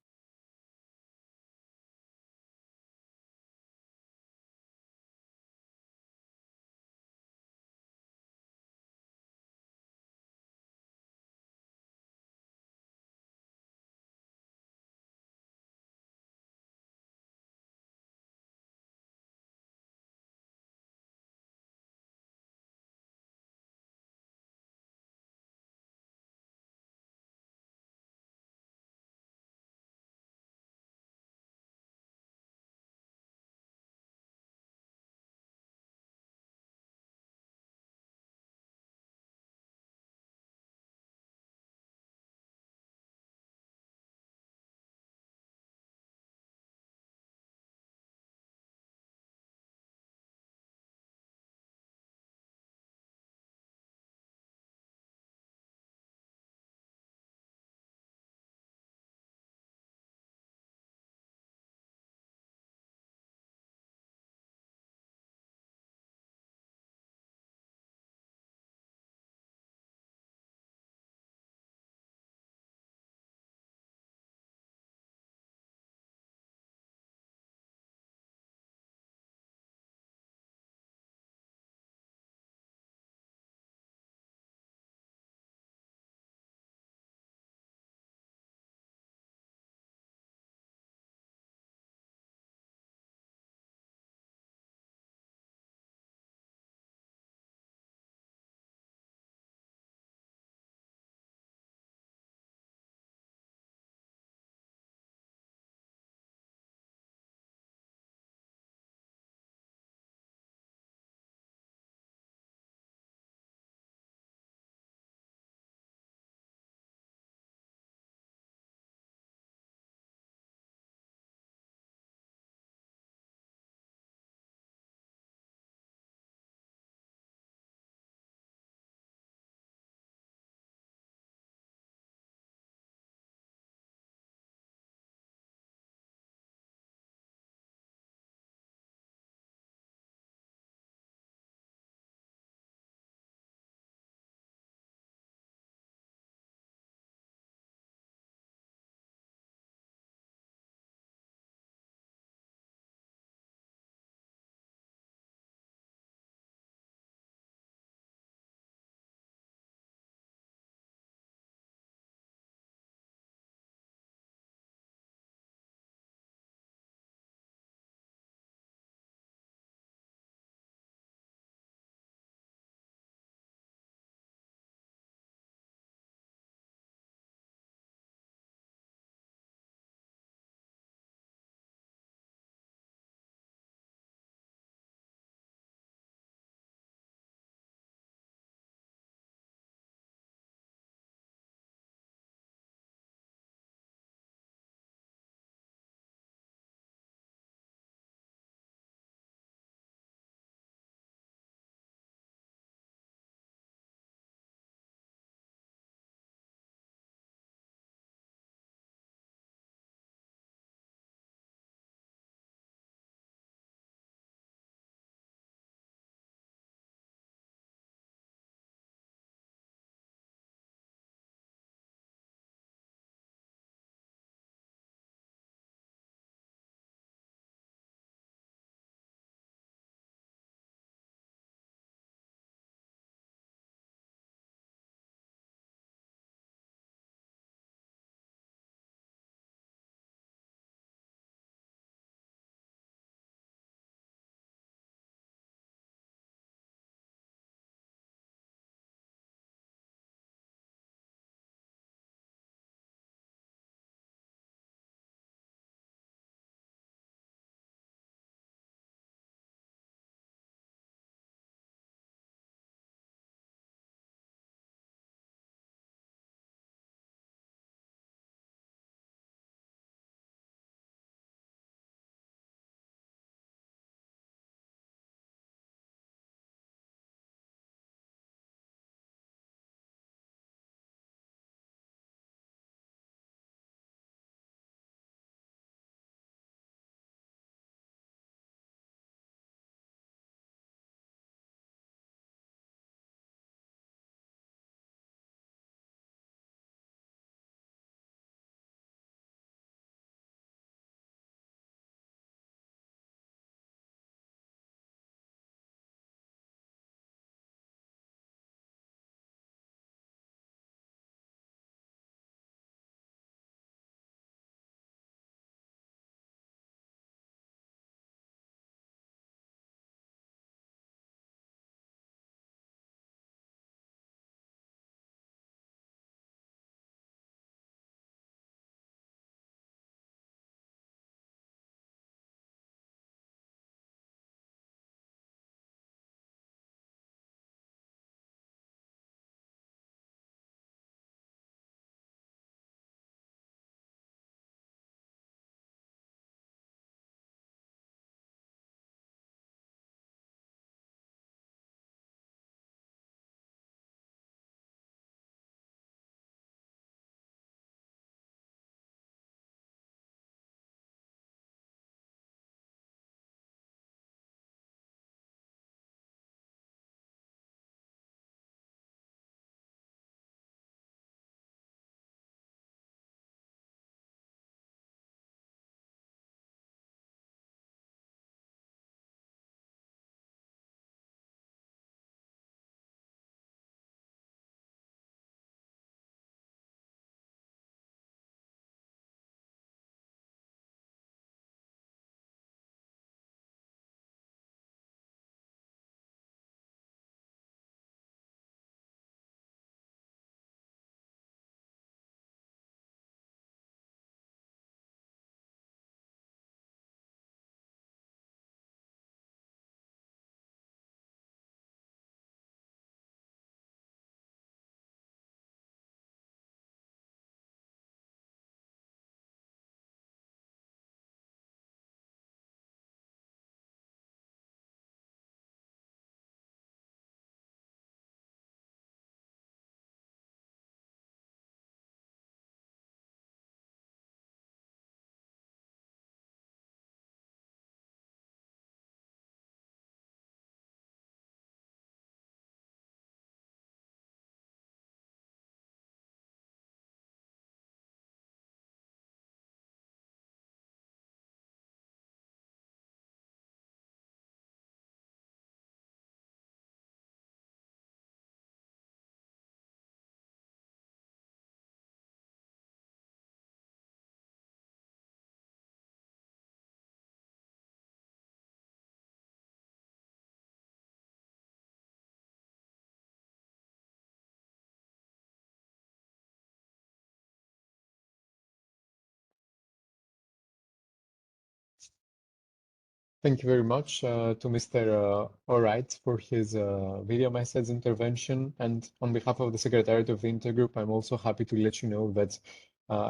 Thank you very much to Mr. Alright for his video message intervention. And on behalf of the Secretariat of the Intergroup, I'm also happy to let you know that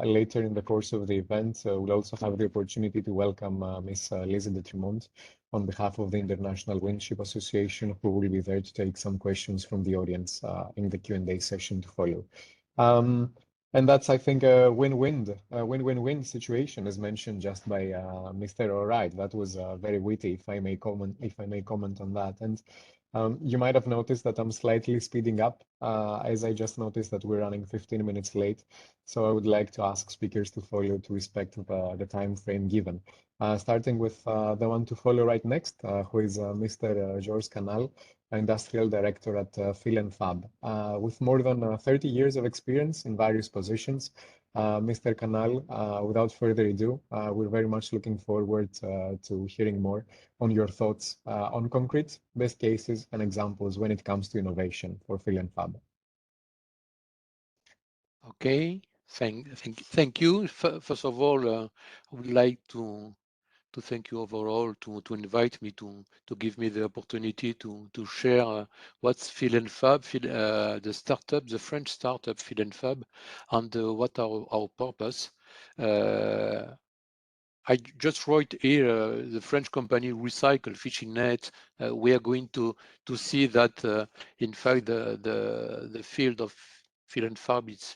later in the course of the event, we'll also have the opportunity to welcome Ms. Lisa de Tremont on behalf of the International Windship Association, who will be there to take some questions from the audience in the Q&A session to follow. And that's, I think, a win-win situation, as mentioned just by Mr. Alright. That was very witty, if I may comment on that. And you might have noticed that I'm slightly speeding up, as I just noticed that we're running 15 minutes late. So I would like to ask speakers to follow to respect the time frame given. Starting with the one to follow right next, who is Mr. Georges Canal, Industrial Director at Phil and Fab. With more than 30 years of experience in various positions, Mr. Canal, without further ado, we're very much looking forward to hearing more on your thoughts on concrete best cases and examples when it comes to innovation for Phil and Fab.
Okay, thank you. First of all, I would like to thank you overall to invite me to give me the opportunity to share what's Phil and Fab, the startup, the French startup Phil and Fab, and what our purpose. I just wrote here the French company Recycle Fishing Net. We are going to see that in fact the field of Phil and Fab is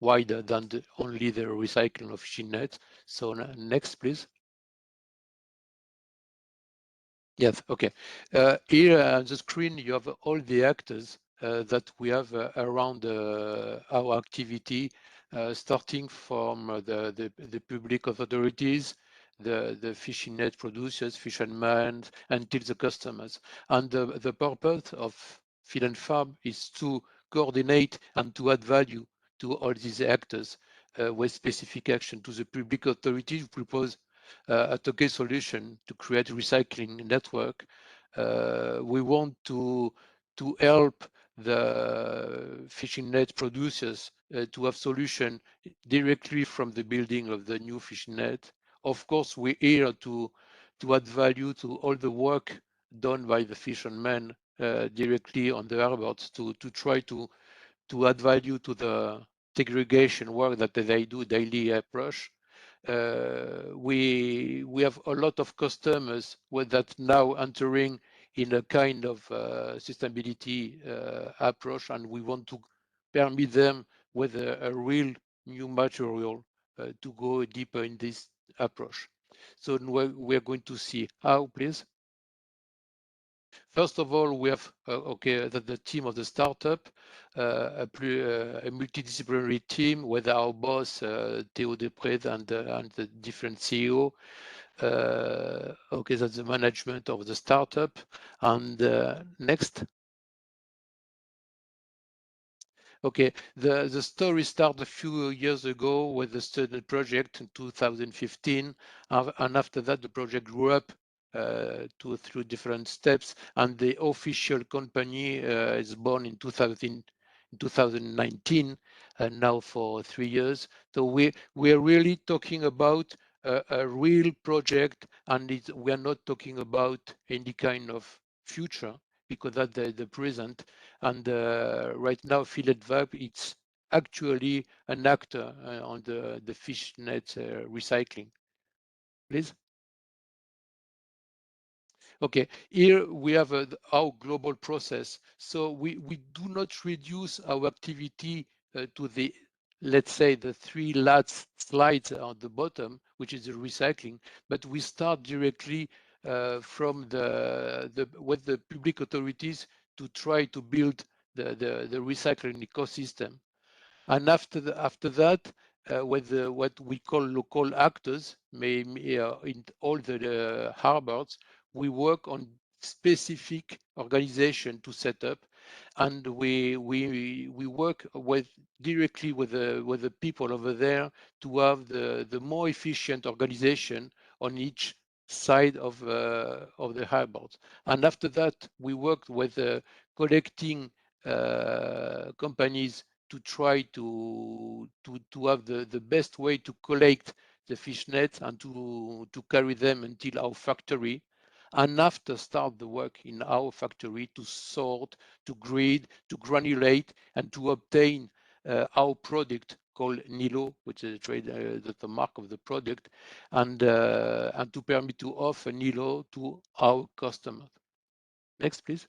wider than only the recycling of fishing nets. So next, please. Yes, okay. Here on the screen, you have all the actors that we have around our activity, starting from the public authorities, the fishing net producers, fishermen, until the customers. And the purpose of Phil and Fab is to coordinate and to add value to all these actors with specific action. To the public authorities, we propose a token solution to create a recycling network. We want to help the fishing net producers to have solution directly from the building of the new fishing net. Of course, we're here to add value to all the work done by the fishermen directly on the harbors to try to add value to the segregation work that they do daily approach. We have a lot of customers with that now entering in a kind of sustainability approach, and we want to permit them with a real new material to go deeper in this approach. So we're going to see how, please. First of all, we have the team of the startup, a multidisciplinary team with our boss Theo Desprez and the different CEO. That's the management of the startup. And next. Okay, the story started a few years ago with the student project in 2015, and after that the project grew up through different steps, and the official company is born in 2019, and now for 3 years. So we are really talking about a real project, and we are not talking about any kind of future, because that's the present. And right now, Phil and Fab, it's actually an actor on the fish net recycling. Please. Okay, here we have our global process. So we do not reduce our activity to the, let's say, the 3 last slides on the bottom, which is the recycling, but we start directly from with the public authorities to try to build the recycling ecosystem. And after that, with what we call local actors, in all the harbors, we work on specific organization to set up, and we work directly with the people over there to have the more efficient organization on each side of the harbors. And after that, we worked with collecting companies to try to have the best way to collect the fish nets and to carry them until our factory. and after start the work in our factory to sort, to grade, to granulate, and to obtain our product called Nilo, which is the mark of the product, and to permit to offer Nilo to our customers. Next, please.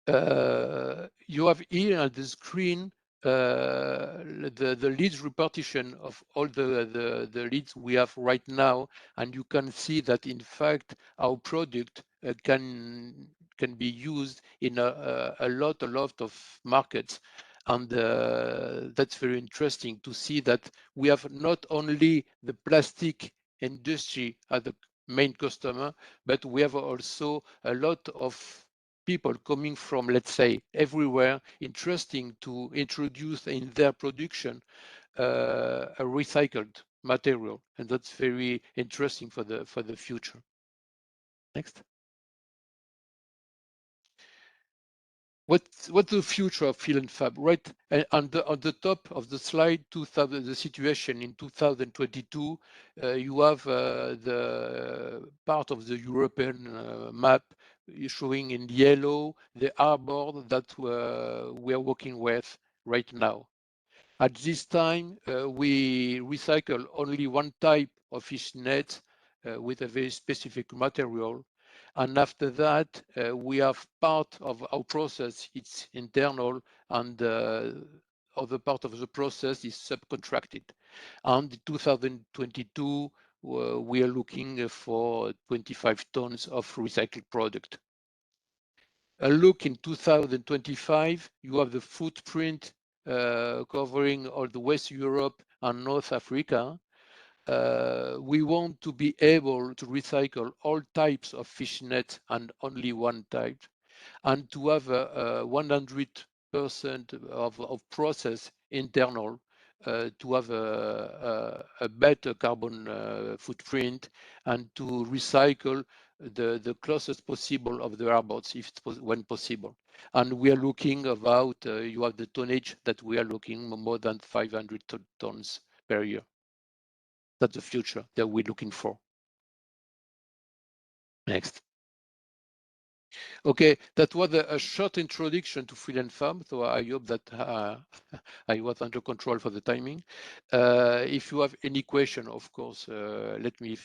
You have here on the screen the leads repartition of all the leads we have right now, and you can see that in fact our product can be used in a lot of markets, and that's very interesting to see that we have not only the plastic industry as the main customer, but we have also a lot of people coming from, let's say, everywhere, interesting to introduce in their production a recycled material, and that's very interesting for the future. Next. What's the future of Fill and Fab? Right on the top of the slide, the situation in 2022. You have the part of the European map showing in yellow the harbor that we are working with right now. At this time, we recycle only one type of fish net with a very specific material. And after that, we have part of our process, it's internal, and other part of the process is subcontracted. And in 2022, we are looking for 25 tons of recycled product. A look in 2025, you have the footprint covering all the West Europe and North Africa. We want to be able to recycle all types of fish net and only one type, and to have a 100% of process internal to have a better carbon footprint, and to recycle the closest possible of the harbors when possible. And we are looking about, you have the tonnage that we are looking more than 500 tons per year. That's the future that we're looking for. Next. Okay, that was a short introduction to Fill and Fab, so I hope that I was under control for the timing. If you have any question, of course, let me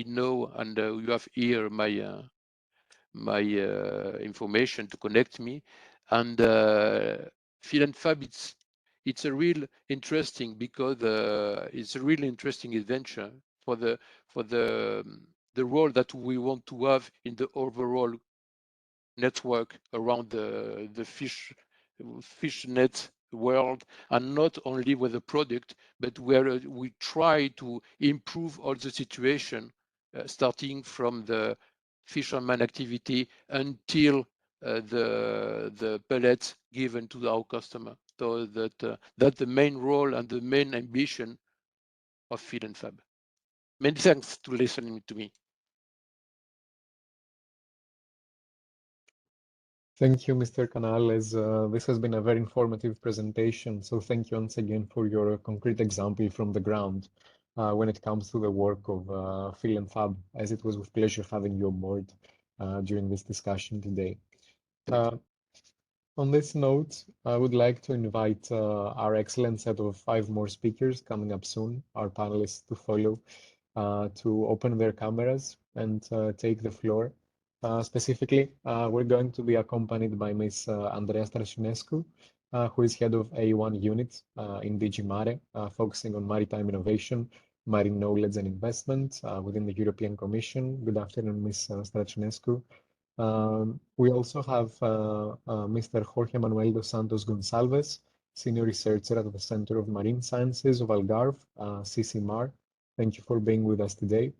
know, and you have here my my information to connect me. And Fill and Fab, it's a real interesting, because it's a really interesting adventure for the role that we want to have in the overall network around the fish net world, and not only with the product, but where we try to improve all the situation, starting from the fisherman activity until the pellets given to our customer. So that's the main role and the main ambition of Fill and Fab. Many thanks to listening to me.
Thank you, Mr. Canales. This has been a very informative presentation. So thank you once again for your concrete example from the ground when it comes to the work of Fill and Fab, as it was with pleasure having you on board during this discussion today. On this note, I would like to invite our excellent set of 5 more speakers coming up soon, our panelists to follow, to open their cameras and take the floor. Specifically, we're going to be accompanied by Ms. Andreea Străcinescu, who is head of A1 unit in DG Mare, focusing on maritime innovation, marine knowledge and investment within the European Commission. Good afternoon, Ms. Străcinescu. We also have Mr. Jorge Manuel dos Santos Gonçalves, Senior Researcher at the Center of Marine Sciences of Algarve, CCMAR. Thank you for being with us today.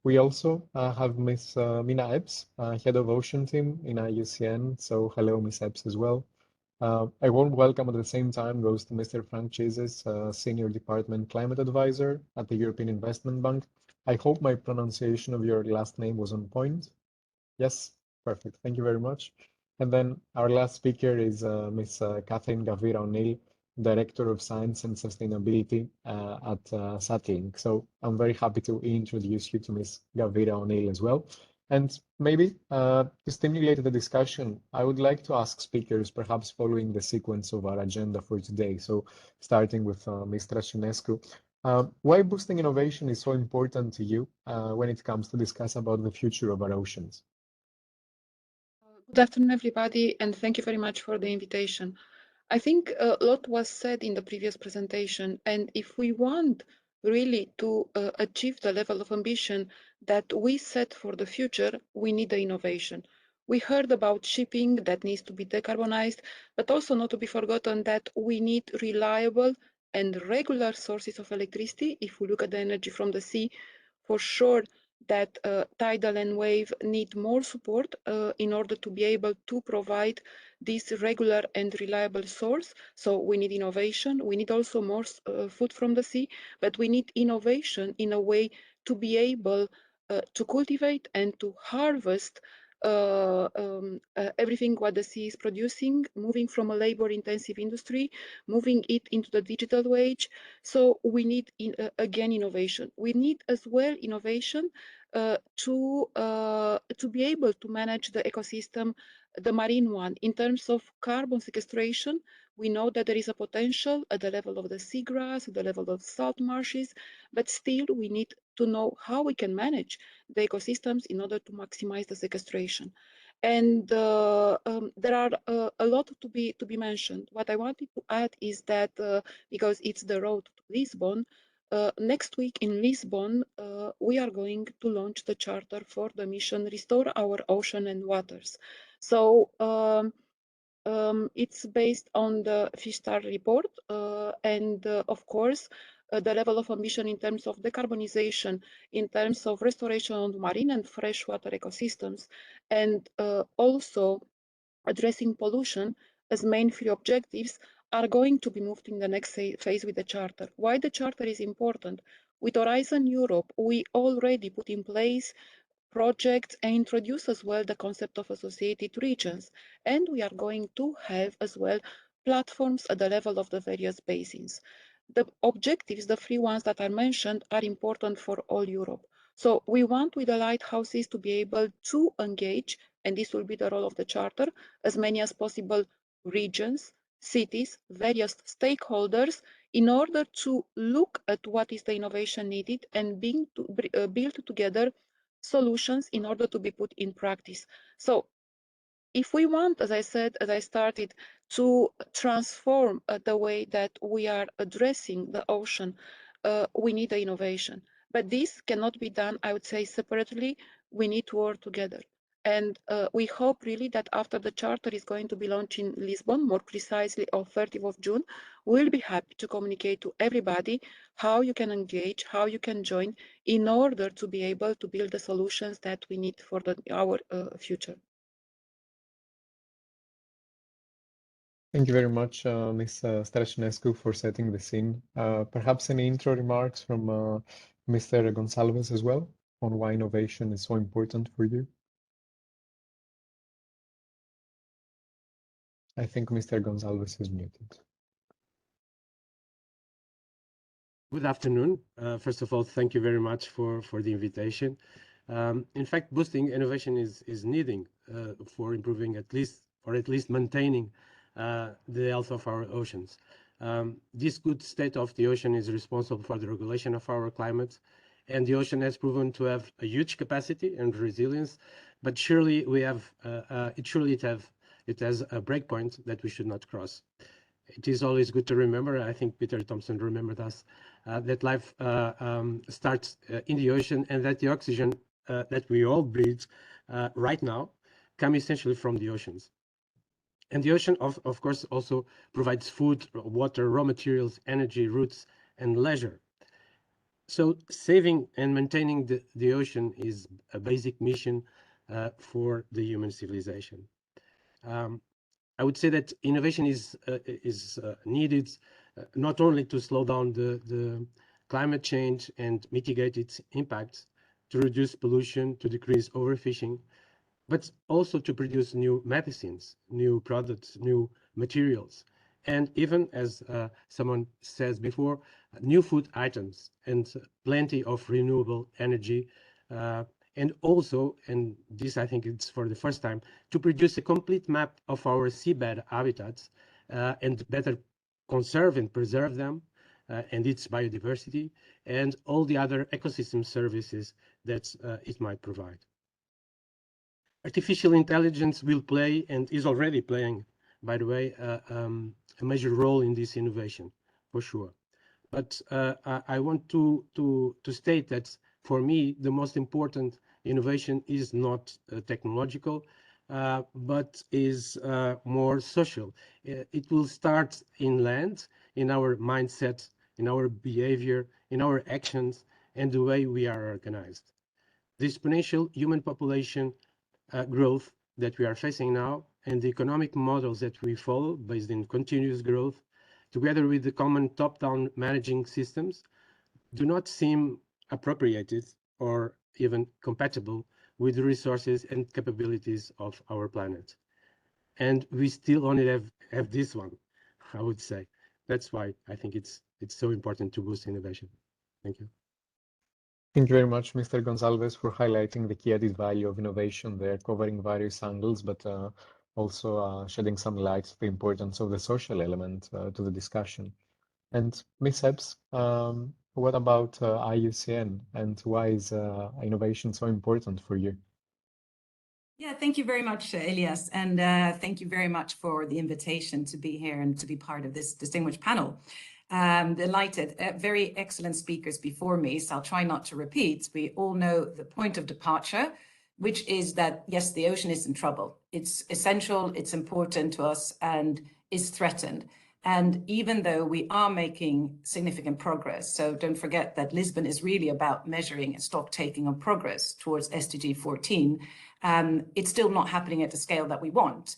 We also have Ms. Mina Epps, Head of Ocean Team in IUCN. So hello, Ms. Epps as well. A warm welcome at the same time goes to Mr. Frank Chises, Senior Department Climate Advisor at the European Investment Bank. I hope my pronunciation of your last name was on point. Yes, perfect. Thank you very much. And then our last speaker is Ms. Catherine Gavira O'Neill, Director of Science and Sustainability at Satlink. So I'm very happy to introduce you to Ms. Gavira O'Neill as well. And maybe to stimulate the discussion, I would like to ask speakers, perhaps following the sequence of our agenda for today. So starting with Ms. Strashinescu, why boosting innovation is so important to you when it comes to discuss about the future of our oceans?
Good afternoon, everybody, and thank you very much for the invitation. I think a lot was said in the previous presentation, and if we want really to achieve the level of ambition that we set for the future, we need the innovation. We heard about shipping that needs to be decarbonized, but also not to be forgotten that we need reliable and regular sources of electricity. If we look at the energy from the sea, for sure that tidal and wave need more support in order to be able to provide this regular and reliable source. So we need innovation. We need also more food from the sea, but we need innovation in a way to be able to cultivate and to harvest everything what the sea is producing, moving from a labor-intensive industry, moving it into the digital age. So we need, again, innovation. We need as well innovation to be able to manage the ecosystem, the marine one. In terms of carbon sequestration, we know that there is a potential at the level of the seagrass, at the level of salt marshes, but still we need to know how we can manage the ecosystems in order to maximize the sequestration. And there are a lot to be mentioned. What I wanted to add is that because it's the road to Lisbon, next week in Lisbon, we are going to launch the charter for the mission Restore Our Ocean and Waters. So it's based on the Fish Star report, and of course, the level of ambition in terms of decarbonization, in terms of restoration of marine and freshwater ecosystems, and also addressing pollution as main three objectives are going to be moved in the next phase with the charter. Why the charter is important? With Horizon Europe, we already put in place projects and introduce as well the concept of associated regions. And we are going to have as well platforms at the level of the various basins. The objectives, the three ones that are mentioned, are important for all Europe. So we want with the lighthouses to be able to engage, and this will be the role of the charter, as many as possible regions, cities, various stakeholders, in order to look at what is the innovation needed and build together solutions in order to be put in practice. So if we want, as I said, as I started, to transform the way that we are addressing the ocean, we need the innovation. But this cannot be done, I would say, separately. We need to work together. And we hope really that after the charter is going to be launched in Lisbon, more precisely on 30th of June, we'll be happy to communicate to everybody how you can engage, how you can join in order to be able to build the solutions that we need for our future.
Thank you very much, Ms. Strashinescu, for setting the scene. Perhaps any intro remarks from Mr. Gonçalves as well on why innovation is so important for you? I think Mr. Gonçalves is muted.
Good afternoon. First of all, thank you very much for the invitation. In fact, boosting innovation is needing for improving at least maintaining the health of our oceans. This good state of the ocean is responsible for the regulation of our climate, and the ocean has proven to have a huge capacity and resilience. But surely we have it has a breakpoint that we should not cross. It is always good to remember, I think Peter Thompson remembered us, that life starts in the ocean, and that the oxygen that we all breathe right now comes essentially from the oceans. And the ocean, of course, also provides food, water, raw materials, energy, routes, and leisure. So saving and maintaining the ocean is a basic mission for the human civilization. I would say that innovation is needed not only to slow down the climate change and mitigate its impacts, to reduce pollution, to decrease overfishing, but also to produce new medicines, new products, new materials. and even, as someone says before, new food items and plenty of renewable energy. And also, and this I think it's for the first time, to produce a complete map of our seabed habitats and better conserve and preserve them and its biodiversity and all the other ecosystem services that it might provide. Artificial intelligence will play, and is already playing, by the way, a major role in this innovation, for sure. But I want to state that for me, the most important innovation is not technological, but is more social. It will start in land, in our mindset, in our behavior, in our actions, and the way we are organized. The exponential human population growth that we are facing now and the economic models that we follow based in continuous growth, together with the common top-down managing systems, do not seem appropriated or even compatible with the resources and capabilities of our planet. And we still only have this one, I would say. That's why I think it's so important to boost innovation. Thank you.
Thank you very much, Mr. Gonçalves, for highlighting the key added value of innovation there, covering various angles, but also shedding some light on the importance of the social element to the discussion. And Ms. Ebbs, what about IUCN and why is innovation so important for you?
Yeah, thank you very much, Elias, and thank you very much for the invitation to be here and to be part of this distinguished panel. Delighted, very excellent speakers before me, so I'll try not to repeat. We all know the point of departure, which is that, yes, the ocean is in trouble. It's essential, it's important to us, and is threatened. And even though we are making significant progress, so don't forget that Lisbon is really about measuring and stock taking of progress towards SDG 14, it's still not happening at the scale that we want.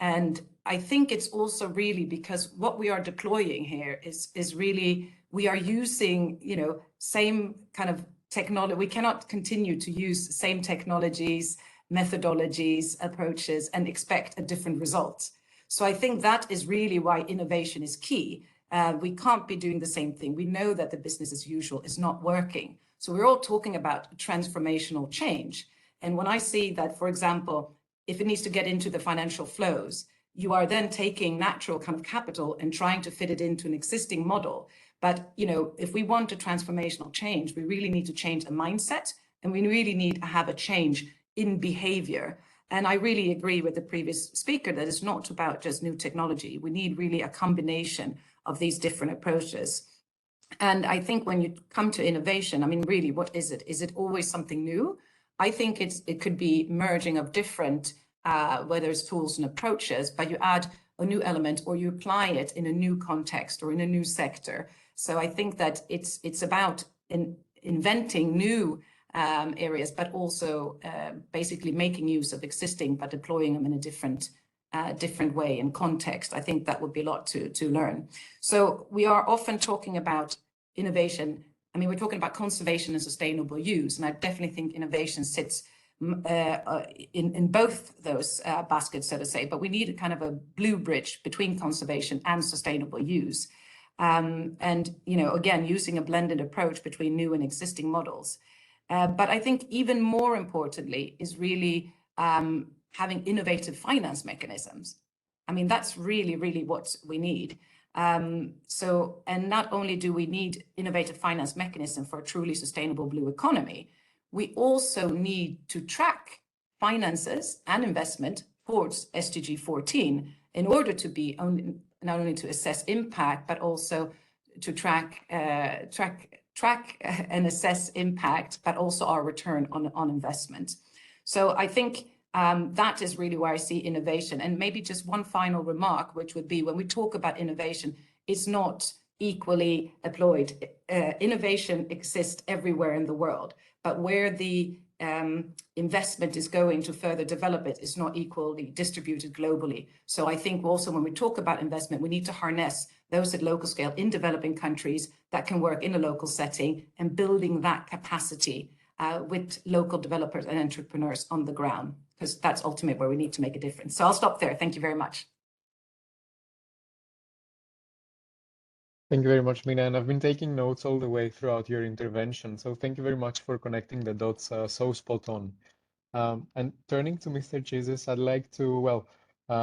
And I think it's also really because what we are deploying here is really, we are using, same kind of technology. We cannot continue to use the same technologies, methodologies, approaches, and expect a different result. So I think that is really why innovation is key. We can't be doing the same thing. We know that the business as usual is not working. So we're all talking about transformational change. And when I see that, for example, if it needs to get into the financial flows, you are then taking natural kind of capital and trying to fit it into an existing model. But, if we want a transformational change, we really need to change the mindset, and we really need to have a change in behavior. And I really agree with the previous speaker that it's not about just new technology. We need really a combination of these different approaches. And I think when you come to innovation, I mean, really, what is it? Is it always something new? I think it could be merging of different, whether it's tools and approaches, but you add a new element or you apply it in a new context or in a new sector. So I think that it's about inventing new areas, but also basically making use of existing, but deploying them in a different way and context. I think that would be a lot to learn. So we are often talking about innovation. I mean, we're talking about conservation and sustainable use, and I definitely think innovation sits in both those baskets, so to say, but we need a kind of a blue bridge between conservation and sustainable use. And, again, using a blended approach between new and existing models. But I think even more importantly is really having innovative finance mechanisms. I mean, that's really, really what we need. And not only do we need innovative finance mechanism for a truly sustainable blue economy, we also need to track finances and investment towards SDG 14 in order to be not only to assess impact, but also to track and assess impact, but also our return on investment. So I think that is really where I see innovation. And maybe just one final remark, which would be when we talk about innovation, it's not equally deployed. Innovation exists everywhere in the world, but where the investment is going to further develop it is not equally distributed globally. So I think also when we talk about investment, we need to harness those at local scale in developing countries that can work in a local setting and building that capacity with local developers and entrepreneurs on the ground, because that's ultimately where we need to make a difference. So I'll stop there. Thank you very much.
Thank you very much, Mina, and I've been taking notes all the way throughout your intervention, so thank you very much for connecting the dots so spot on. And turning to Mr. Jesus, I'd like to, well,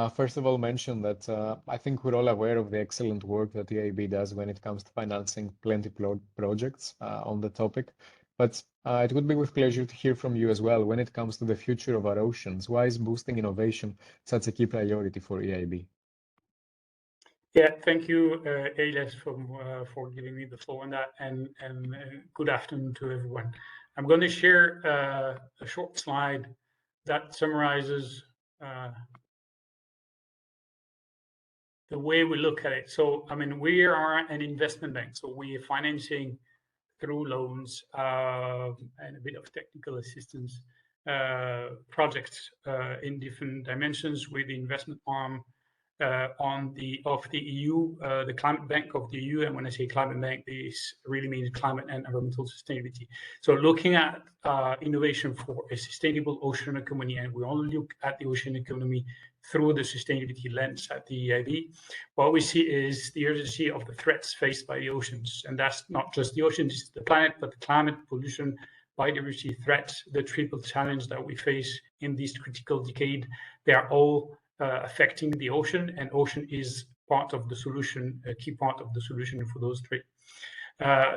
first of all, mention that I think we're all aware of the excellent work that EIB does when it comes to financing plenty projects on the topic. But it would be with pleasure to hear from you as well when it comes to the future of our oceans. Why is boosting innovation such a key priority for EIB?
Yeah, thank you, Elias, for giving me the floor on that, and good afternoon to everyone. I'm going to share a short slide that summarizes the way we look at it. So, I mean, we are an investment bank, so we are financing through loans and a bit of technical assistance projects in different dimensions with the investment arm of the EU, the climate bank of the EU. And when I say climate bank, this really means climate and environmental sustainability. So looking at innovation for a sustainable ocean economy, and we only look at the ocean economy through the sustainability lens at the EIB, what we see is the urgency of the threats faced by the oceans. And that's not just the oceans, it's the planet, but the climate, pollution, biodiversity threats, the triple challenge that we face in this critical decade. They are all affecting the ocean, and ocean is part of the solution, a key part of the solution for those three.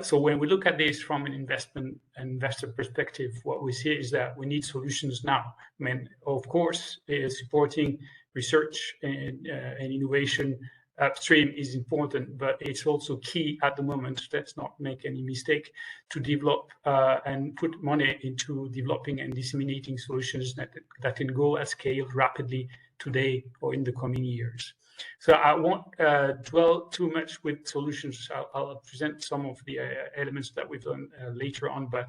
So when we look at this from an investor perspective, what we see is that we need solutions now. I mean, of course, supporting research and innovation upstream is important, but it's also key at the moment, let's not make any mistake, to develop and put money into developing and disseminating solutions that can go at scale rapidly today or in the coming years. So I won't dwell too much with solutions. I'll present some of the elements that we've done later on, but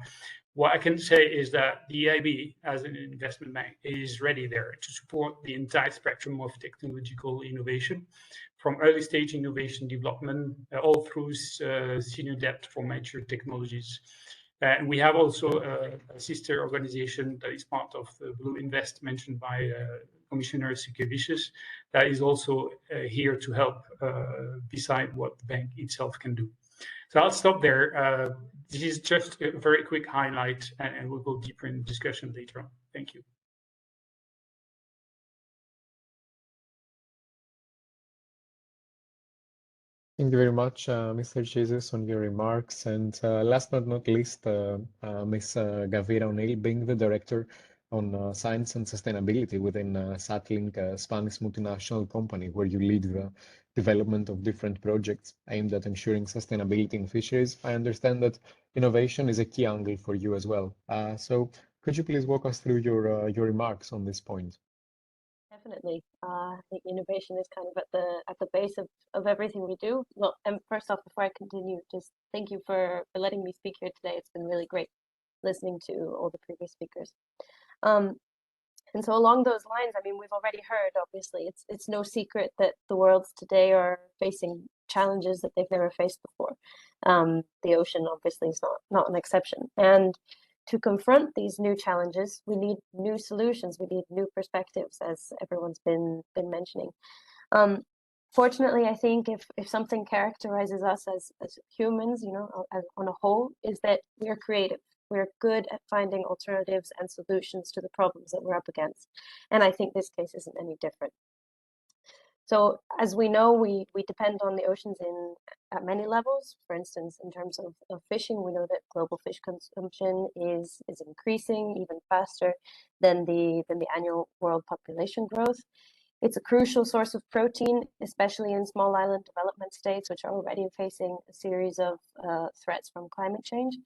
what I can say is that the EIB, as an investment bank, is ready there to support the entire spectrum of technological innovation, from early stage innovation development, all through senior debt for mature technologies. And we have also a sister organization that is part of the Blue Invest mentioned by Commissioner Sikevicius, that is also here to help beside what the bank itself can do. So I'll stop there. This is just a very quick highlight, and we'll go deeper in discussion later on. Thank you.
Thank you very much, Mr. Jesus, on your remarks. And last but not least, Ms. Gavira O'Neill, being the Director on Science and Sustainability within Satlink, a Spanish multinational company, where you lead the development of different projects aimed at ensuring sustainability in fisheries. I understand that innovation is a key angle for you as well. So could you please walk us through your remarks on this point?
Definitely. I think innovation is kind of at the base of everything we do. Well, and first off, before I continue, just thank you for letting me speak here today. It's been really great listening to all the previous speakers. And so along those lines, I mean, we've already heard, obviously, it's no secret that the worlds today are facing challenges that they've never faced before. The ocean obviously is not an exception. And to confront these new challenges, we need new solutions, we need new perspectives, as everyone's been mentioning. Fortunately, I think if something characterizes us as humans, you know, on a whole, is that we're creative. We're good at finding alternatives and solutions to the problems that we're up against. And I think this case isn't any different. So as we know, we depend on the oceans at many levels. For instance, in terms of fishing, we know that global fish consumption is increasing even faster than the annual world population growth. It's a crucial source of protein, especially in small island development states, which are already facing a series of threats from climate change.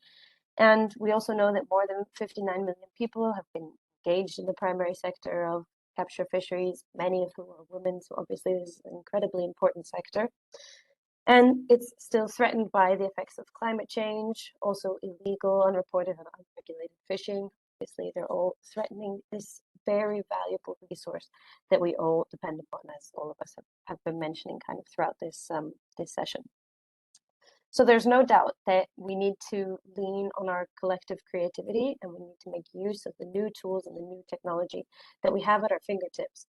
And we also know that more than 59 million people have been engaged in the primary sector of capture fisheries, many of whom are women, so obviously this is an incredibly important sector. And it's still threatened by the effects of climate change, also illegal, unreported, and unregulated fishing. Obviously, they're all threatening this very valuable resource that we all depend upon, as all of us have been mentioning kind of throughout this session. So there's no doubt that we need to lean on our collective creativity, and we need to make use of the new tools and the new technology that we have at our fingertips.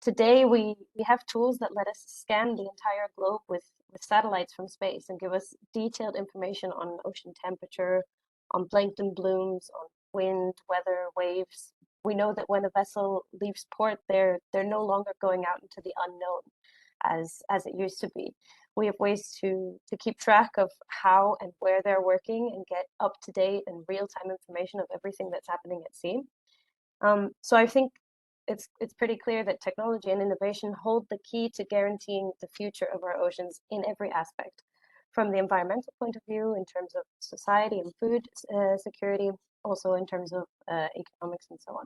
today we have tools that let us scan the entire globe with satellites from space and give us detailed information on ocean temperature, on plankton blooms, on wind, weather, waves. We know that when a vessel leaves port, they're no longer going out into the unknown as it used to be. We have ways to keep track of how and where they're working and get up-to-date and real-time information of everything that's happening at sea. So I think it's pretty clear that technology and innovation hold the key to guaranteeing the future of our oceans in every aspect, from the environmental point of view, in terms of society and food security, also in terms of economics and so on.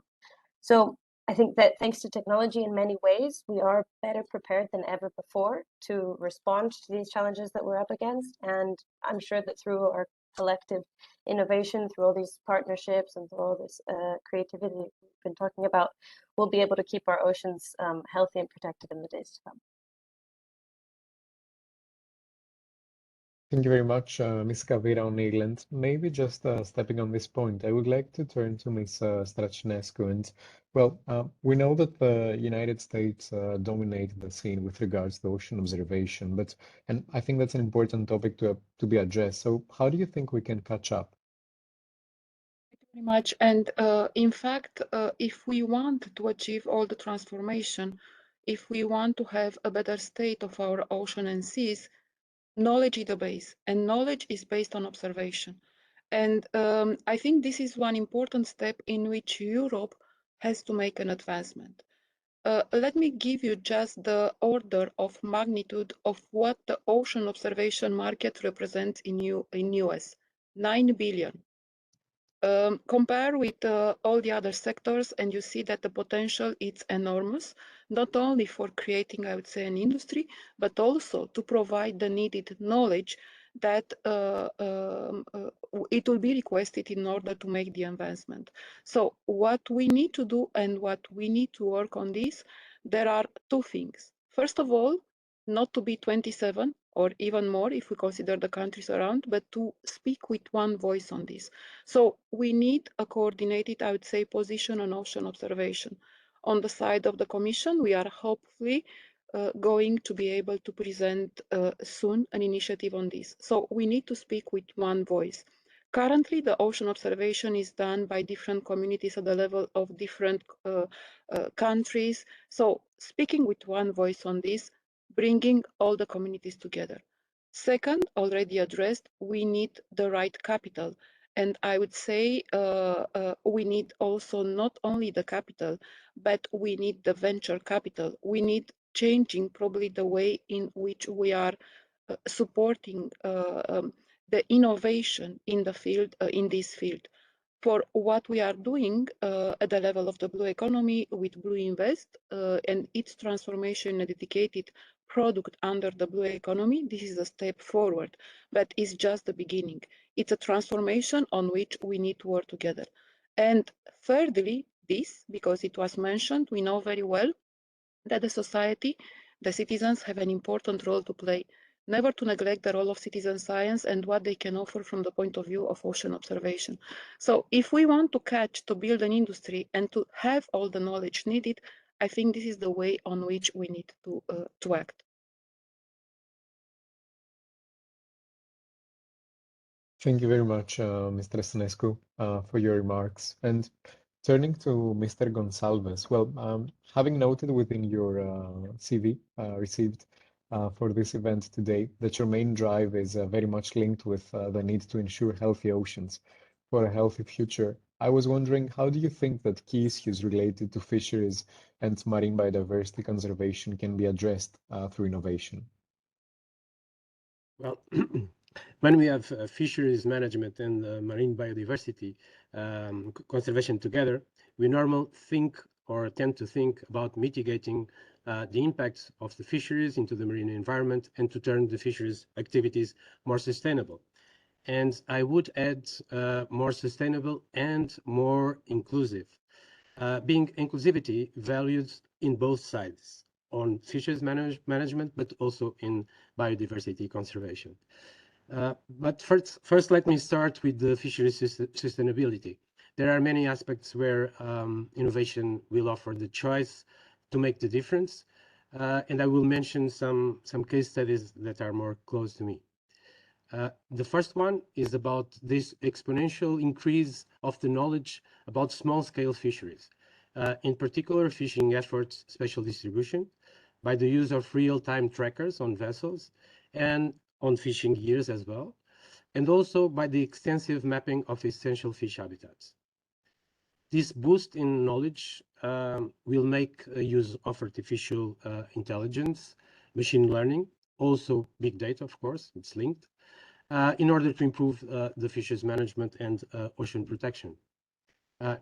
So I think that thanks to technology in many ways, we are better prepared than ever before to respond to these challenges that we're up against. And I'm sure that through our collective innovation, through all these partnerships and through all this creativity we've been talking about, we'll be able to keep our oceans healthy and protected in the days to come.
Thank you very much, Ms. Caveira Nederland. Maybe just stepping on this point, I would like to turn to Ms. Strachnescu. And well, we know that the United States dominate the scene with regards to ocean observation, and I think that's an important topic to be addressed. So how do you think we can catch up?
Thank you very much. And in fact, if we want to achieve all the transformation, if we want to have a better state of our ocean and seas, knowledge is the base, and knowledge is based on observation. And I think this is one important step in which Europe has to make an advancement. Let me give you just the order of magnitude of what the ocean observation market represents in US, 9 billion. Compare with all the other sectors and you see that the potential is enormous, not only for creating, I would say, an industry, but also to provide the needed knowledge that it will be requested in order to make the advancement. So what we need to do and what we need to work on this, there are two things. First of all, not to be 27 or even more if we consider the countries around, but to speak with one voice on this. So we need a coordinated, I would say, position on ocean observation. On the side of the Commission, we are hopefully going to be able to present soon an initiative on this. So we need to speak with one voice. Currently, the ocean observation is done by different communities at the level of different countries. So speaking with one voice on this, bringing all the communities together. Second, already addressed, we need the right capital. And I would say we need also not only the capital, but we need the venture capital. We need changing probably the way in which we are supporting the innovation in the field, in this field. For what we are doing at the level of the blue economy with Blue Invest and its transformation in a dedicated product under the blue economy, this is a step forward, but it's just the beginning. It's a transformation on which we need to work together. And thirdly, this, because it was mentioned, we know very well that the society, the citizens have an important role to play. Never to neglect the role of citizen science and what they can offer from the point of view of ocean observation. So if we want to catch, to build an industry and to have all the knowledge needed, I think this is the way on which we need to act.
Thank you very much, Mr. Strachnescu, for your remarks. And turning to Mr. Gonçalves, well, having noted within your CV received for this event today that your main drive is very much linked with the need to ensure healthy oceans for a healthy future. I was wondering, how do you think that key issues related to fisheries and marine biodiversity conservation can be addressed through innovation?
Well, when we have fisheries management and marine biodiversity conservation together, we normally think or tend to think about mitigating the impacts of the fisheries into the marine environment and to turn the fisheries activities more sustainable. And I would add more sustainable and more inclusive. Being inclusivity valued in both sides, on fisheries management, but also in biodiversity conservation. But first, let me start with the fisheries sustainability. There are many aspects where innovation will offer the choice to make the difference. And I will mention some case studies that are more close to me. The first one is about this exponential increase of the knowledge about small-scale fisheries, in particular fishing efforts spatial distribution, by the use of real-time trackers on vessels and on fishing gears as well, and also by the extensive mapping of essential fish habitats. This boost in knowledge will make use of artificial intelligence, machine learning, also big data, of course, it's linked, in order to improve the fisheries management and ocean protection.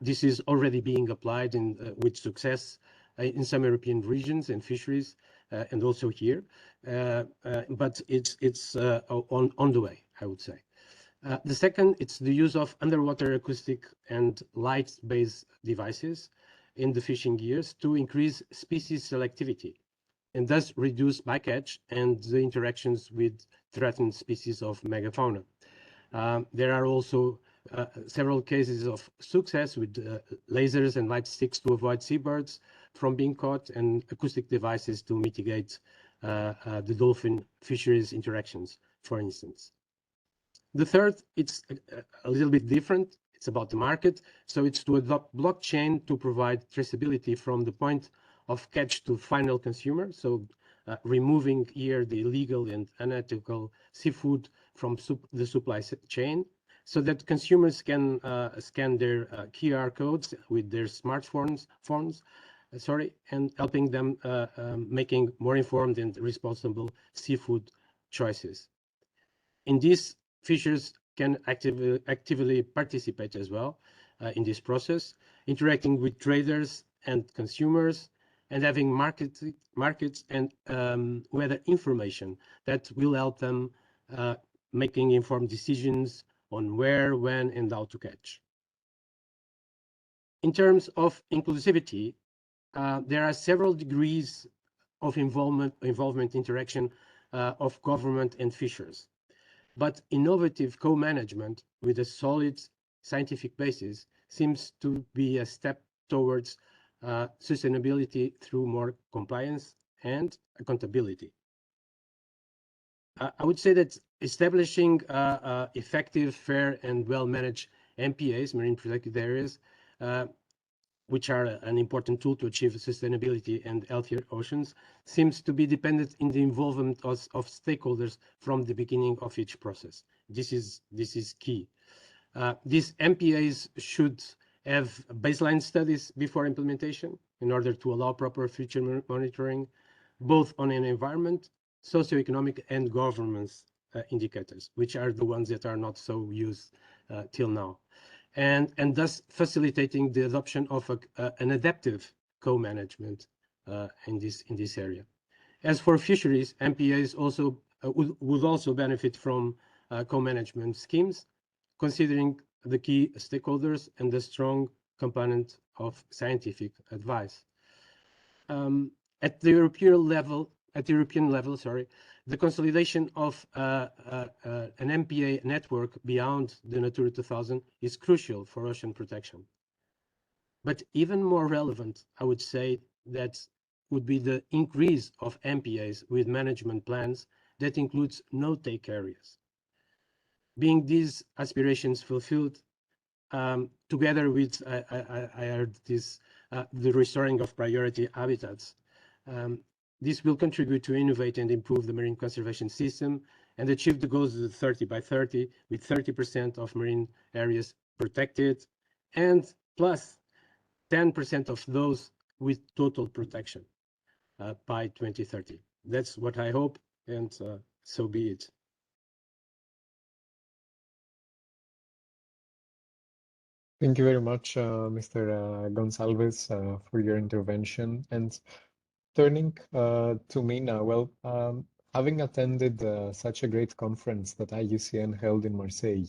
This is already being applied with success in some European regions and fisheries, and also here, but it's on the way, I would say. The second, it's the use of underwater acoustic and light-based devices in the fishing gears to increase species selectivity and thus reduce bycatch and the interactions with threatened species of megafauna. There are also several cases of success with lasers and light sticks to avoid seabirds from being caught and acoustic devices to mitigate the dolphin fisheries interactions, for instance. The third, it's a little bit different. It's about the market. So it's to adopt blockchain to provide traceability from the point of catch to final consumer. So removing here the illegal and unethical seafood from the supply chain so that consumers can scan their QR codes with their smartphones, and helping them making more informed and responsible seafood choices. In this, fishers can actively participate as well in this process, interacting with traders and consumers, and having markets and weather information that will help them making informed decisions on where, when, and how to catch. In terms of inclusivity, there are several degrees of involvement interaction of government and fishers. But innovative co-management with a solid scientific basis seems to be a step towards sustainability through more compliance and accountability. I would say that establishing effective, fair, and well-managed MPAs, marine protected areas, which are an important tool to achieve sustainability and healthier oceans, seems to be dependent in the involvement of stakeholders from the beginning of each process. This is key. These MPAs should have baseline studies before implementation in order to allow proper future monitoring, both on an environment, socioeconomic, and governance indicators, which are the ones that are not so used till now. And thus facilitating the adoption of an adaptive co-management in this area. As for fisheries, MPAs also would also benefit from co-management schemes, considering the key stakeholders and the strong component of scientific advice. At the European level, the consolidation of an MPA network beyond the Natura 2000 is crucial for ocean protection. But even more relevant, I would say, that would be the increase of MPAs with management plans that includes no-take areas. Being these aspirations fulfilled, together with, I heard this, the restoring of priority habitats, this will contribute to innovate and improve the marine conservation system and achieve the goals of the 30 by 30, with 30% of marine areas protected and plus 10% of those with total protection by 2030. That's what I hope, and so be it.
Thank you very much, Mr. Gonçalves, for your intervention. And turning to me now, well, having attended such a great conference that IUCN held in Marseille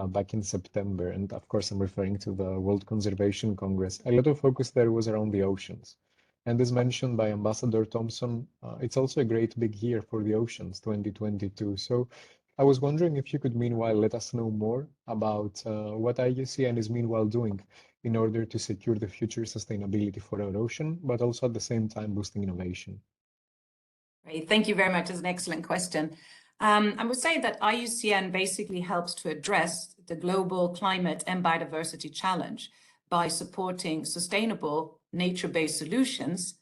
back in September, and of course I'm referring to the World Conservation Congress, a lot of focus there was around the oceans. And as mentioned by Ambassador Thompson, it's also a great big year for the oceans, 2022. So I was wondering if you could meanwhile let us know more about what IUCN is meanwhile doing in order to secure the future sustainability for our ocean, but also at the same time boosting innovation?
Great. Thank you very much. That's an excellent question. I would say that IUCN basically helps to address the global climate and biodiversity challenge by supporting sustainable nature-based solutions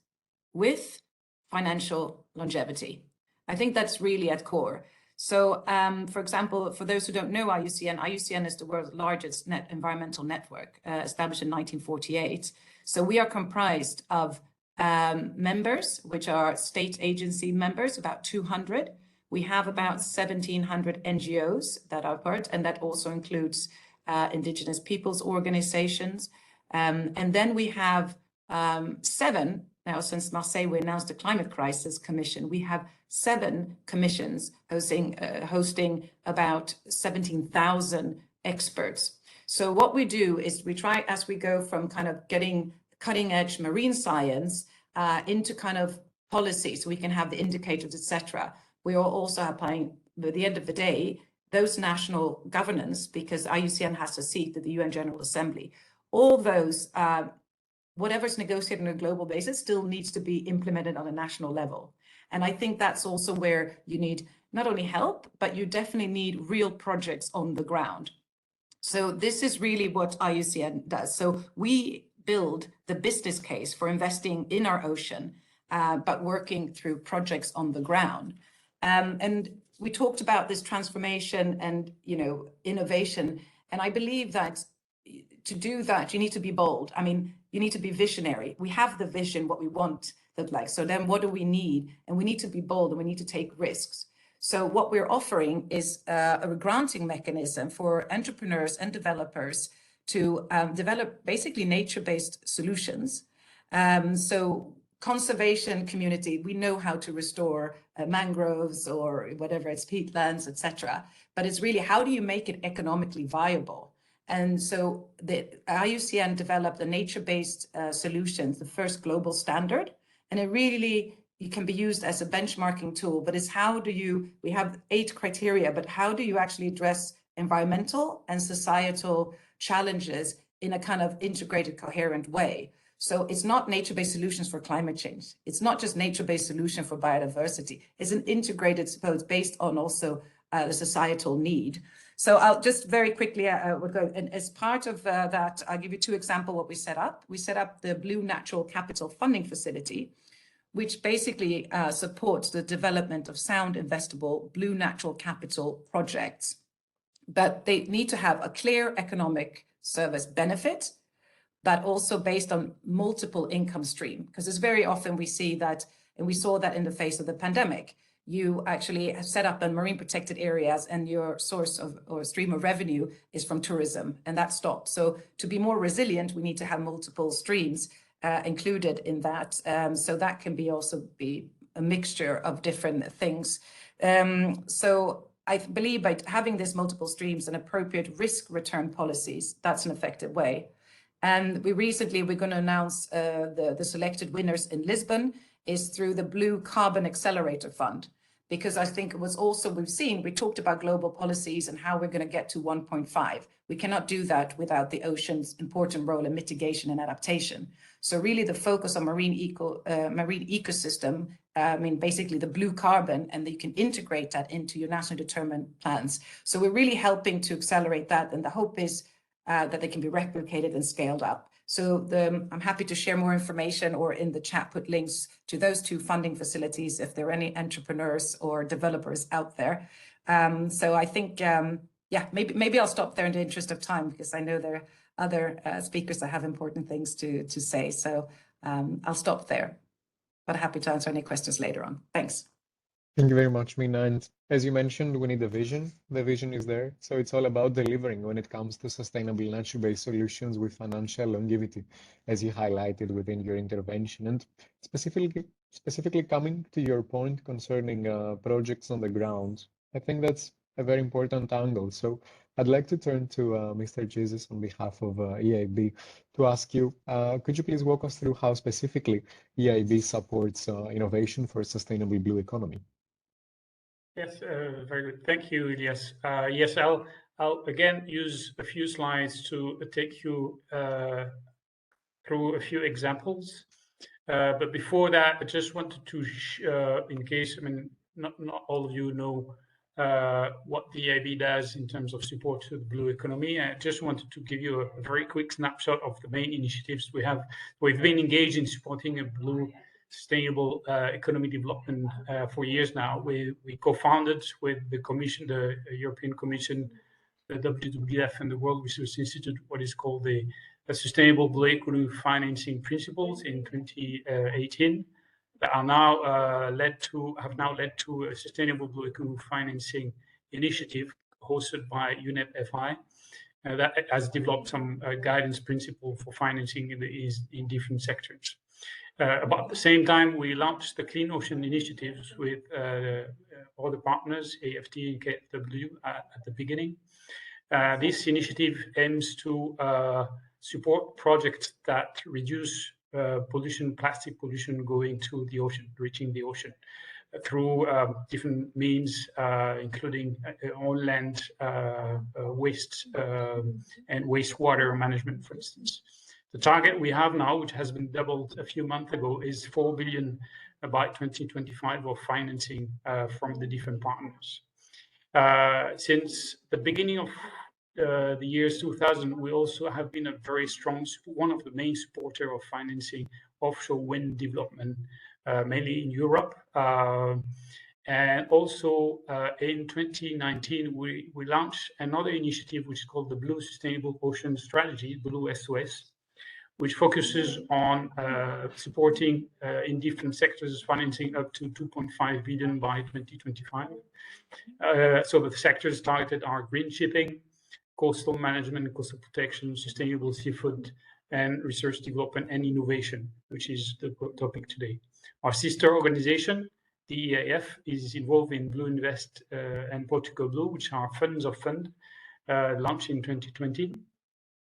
with financial longevity. I think that's really at core. So, for example, for those who don't know IUCN is the world's largest environmental network, established in 1948. So we are comprised of members, which are state agency members, about 200. We have about 1,700 NGOs that are part, and that also includes indigenous peoples organizations. And then we have 7, now since Marseille, we announced the Climate Crisis Commission, we have 7 commissions hosting about 17,000 experts. So what we do is we try, as we go from kind of getting cutting edge marine science into kind of policy, so we can have the indicators, etc. We are also applying, at the end of the day, those national governance, because IUCN has a seat at the UN General Assembly. All those, whatever's negotiated on a global basis still needs to be implemented on a national level. And I think that's also where you need not only help, but you definitely need real projects on the ground. So this is really what IUCN does. So we build the business case for investing in our ocean, but working through projects on the ground. And we talked about this transformation and, innovation. And I believe that to do that, you need to be bold. I mean, you need to be visionary. We have the vision, what we want look like. So then what do we need? And we need to be bold and we need to take risks. So what we're offering is a granting mechanism for entrepreneurs and developers to develop basically nature-based solutions. So conservation community, we know how to restore mangroves or whatever, it's peatlands, etc. But it's really, how do you make it economically viable? And so the IUCN developed a nature-based solutions, the first global standard, and it can be used as a benchmarking tool, but it's we have 8 criteria, but how do you actually address environmental and societal challenges in a kind of integrated, coherent way? So it's not nature-based solutions for climate change. It's not just nature-based solution for biodiversity. It's an integrated approach based on also the societal need. So I'll just very quickly, we'll go, and as part of that, I'll give you 2 examples what we set up. We set up the Blue Natural Capital Funding Facility, which basically supports the development of sound investable blue natural capital projects. But they need to have a clear economic service benefit, but also based on multiple income stream. Because it's very often we see that, and we saw that in the face of the pandemic, you actually have set up in marine protected areas and your source of or stream of revenue is from tourism, and that stopped. So to be more resilient, we need to have multiple streams included in that. So that can be also be a mixture of different things. So I believe by having this multiple streams and appropriate risk return policies, that's an effective way. And we're going to announce the selected winners in Lisbon is through the Blue Carbon Accelerator Fund. Because I think it was also, we talked about global policies and how we're going to get to 1.5. We cannot do that without the ocean's important role in mitigation and adaptation. So really the focus on marine ecosystem, basically the blue carbon, and you can integrate that into your nationally determined plans. So we're really helping to accelerate that. And the hope is that they can be replicated and scaled up. So I'm happy to share more information or in the chat put links to those 2 funding facilities if there are any entrepreneurs or developers out there. So I think, maybe I'll stop there in the interest of time, because I know there are other speakers that have important things to say. So I'll stop there, but happy to answer any questions later on. Thanks.
Thank you very much, Mina. And as you mentioned, we need a vision. The vision is there. So it's all about delivering when it comes to sustainable nature-based solutions with financial longevity, as you highlighted within your intervention. And specifically coming to your point concerning projects on the ground, I think that's a very important angle. So I'd like to turn to Mr. Jesus on behalf of EIB to ask you, could you please walk us through how specifically EIB supports innovation for a sustainable blue economy?
Yes, very good. Thank you, Elias. Yes, I'll I'll again use a few slides to take you through a few examples. But before that, I just wanted to, in case, I mean, not all of you know what the EIB does in terms of support to the blue economy. I just wanted to give you a very quick snapshot of the main initiatives we have. We've been engaged in supporting a blue sustainable economy development for years now. We co-founded with the Commission, the European Commission, the WWF, and the World Resources Institute what is called the Sustainable Blue Economy Financing Principles in 2018 that are now have now led to a Sustainable Blue Economy Financing Initiative hosted by UNEP FI that has developed some guidance principle for financing in different sectors. About the same time, we launched the Clean Ocean initiatives with all the partners, AFT and KfW, at the beginning. This initiative aims to support projects that reduce pollution, plastic pollution going to the ocean, reaching the ocean through different means, including on-land waste and wastewater management, for instance. The target we have now, which has been doubled a few months ago, is 4 billion by 2025 of financing from the different partners. Since the beginning of the years 2000, we also have been a very strong, one of the main supporter of financing offshore wind development, mainly in Europe. And also in 2019, we launched another initiative which is called the Blue Sustainable Ocean Strategy, Blue SOS, which focuses on supporting in different sectors financing up to 2.5 billion by 2025. So the sectors targeted are green shipping, coastal management, coastal protection, sustainable seafood, and research development and innovation, which is the topic today. Our sister organization, the EIF, is involved in Blue Invest and Portugal Blue, which are funds of fund launched in 2020,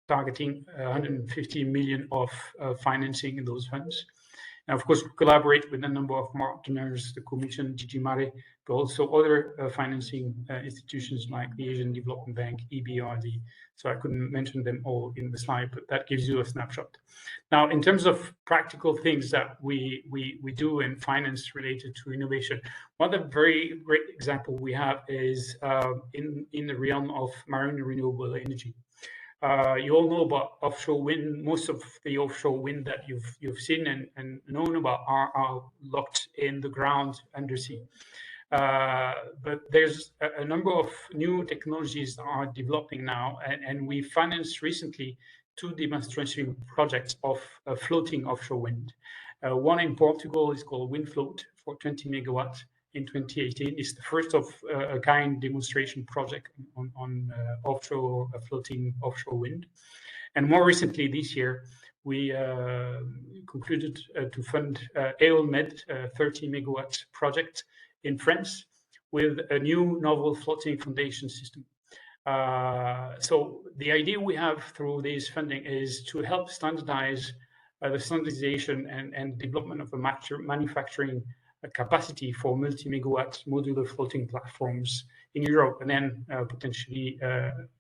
targeting 150 million of financing in those funds. And of course, we collaborate with a number of partners, the Commission, DG Mare, but also other financing institutions like the Asian Development Bank, EBRD. So I couldn't mention them all in the slide, but that gives you a snapshot. Now, in terms of practical things that we do in finance related to innovation, one of the very great example we have is in the realm of marine renewable energy. You all know about offshore wind. Most of the offshore wind that you've seen and known about are locked in the ground undersea. But there's a number of new technologies that are developing now, and we financed recently 2 demonstration projects of floating offshore wind. One in Portugal is called WindFloat for 20 megawatts in 2018. It's the first of a kind demonstration project on offshore floating offshore wind. And more recently this year, we concluded to fund EolMed, a 30 megawatts project in France with a new novel floating foundation system. So the idea we have through this funding is to help standardize the standardization and development of a manufacturing capacity for multi-megawatt modular floating platforms in Europe and then potentially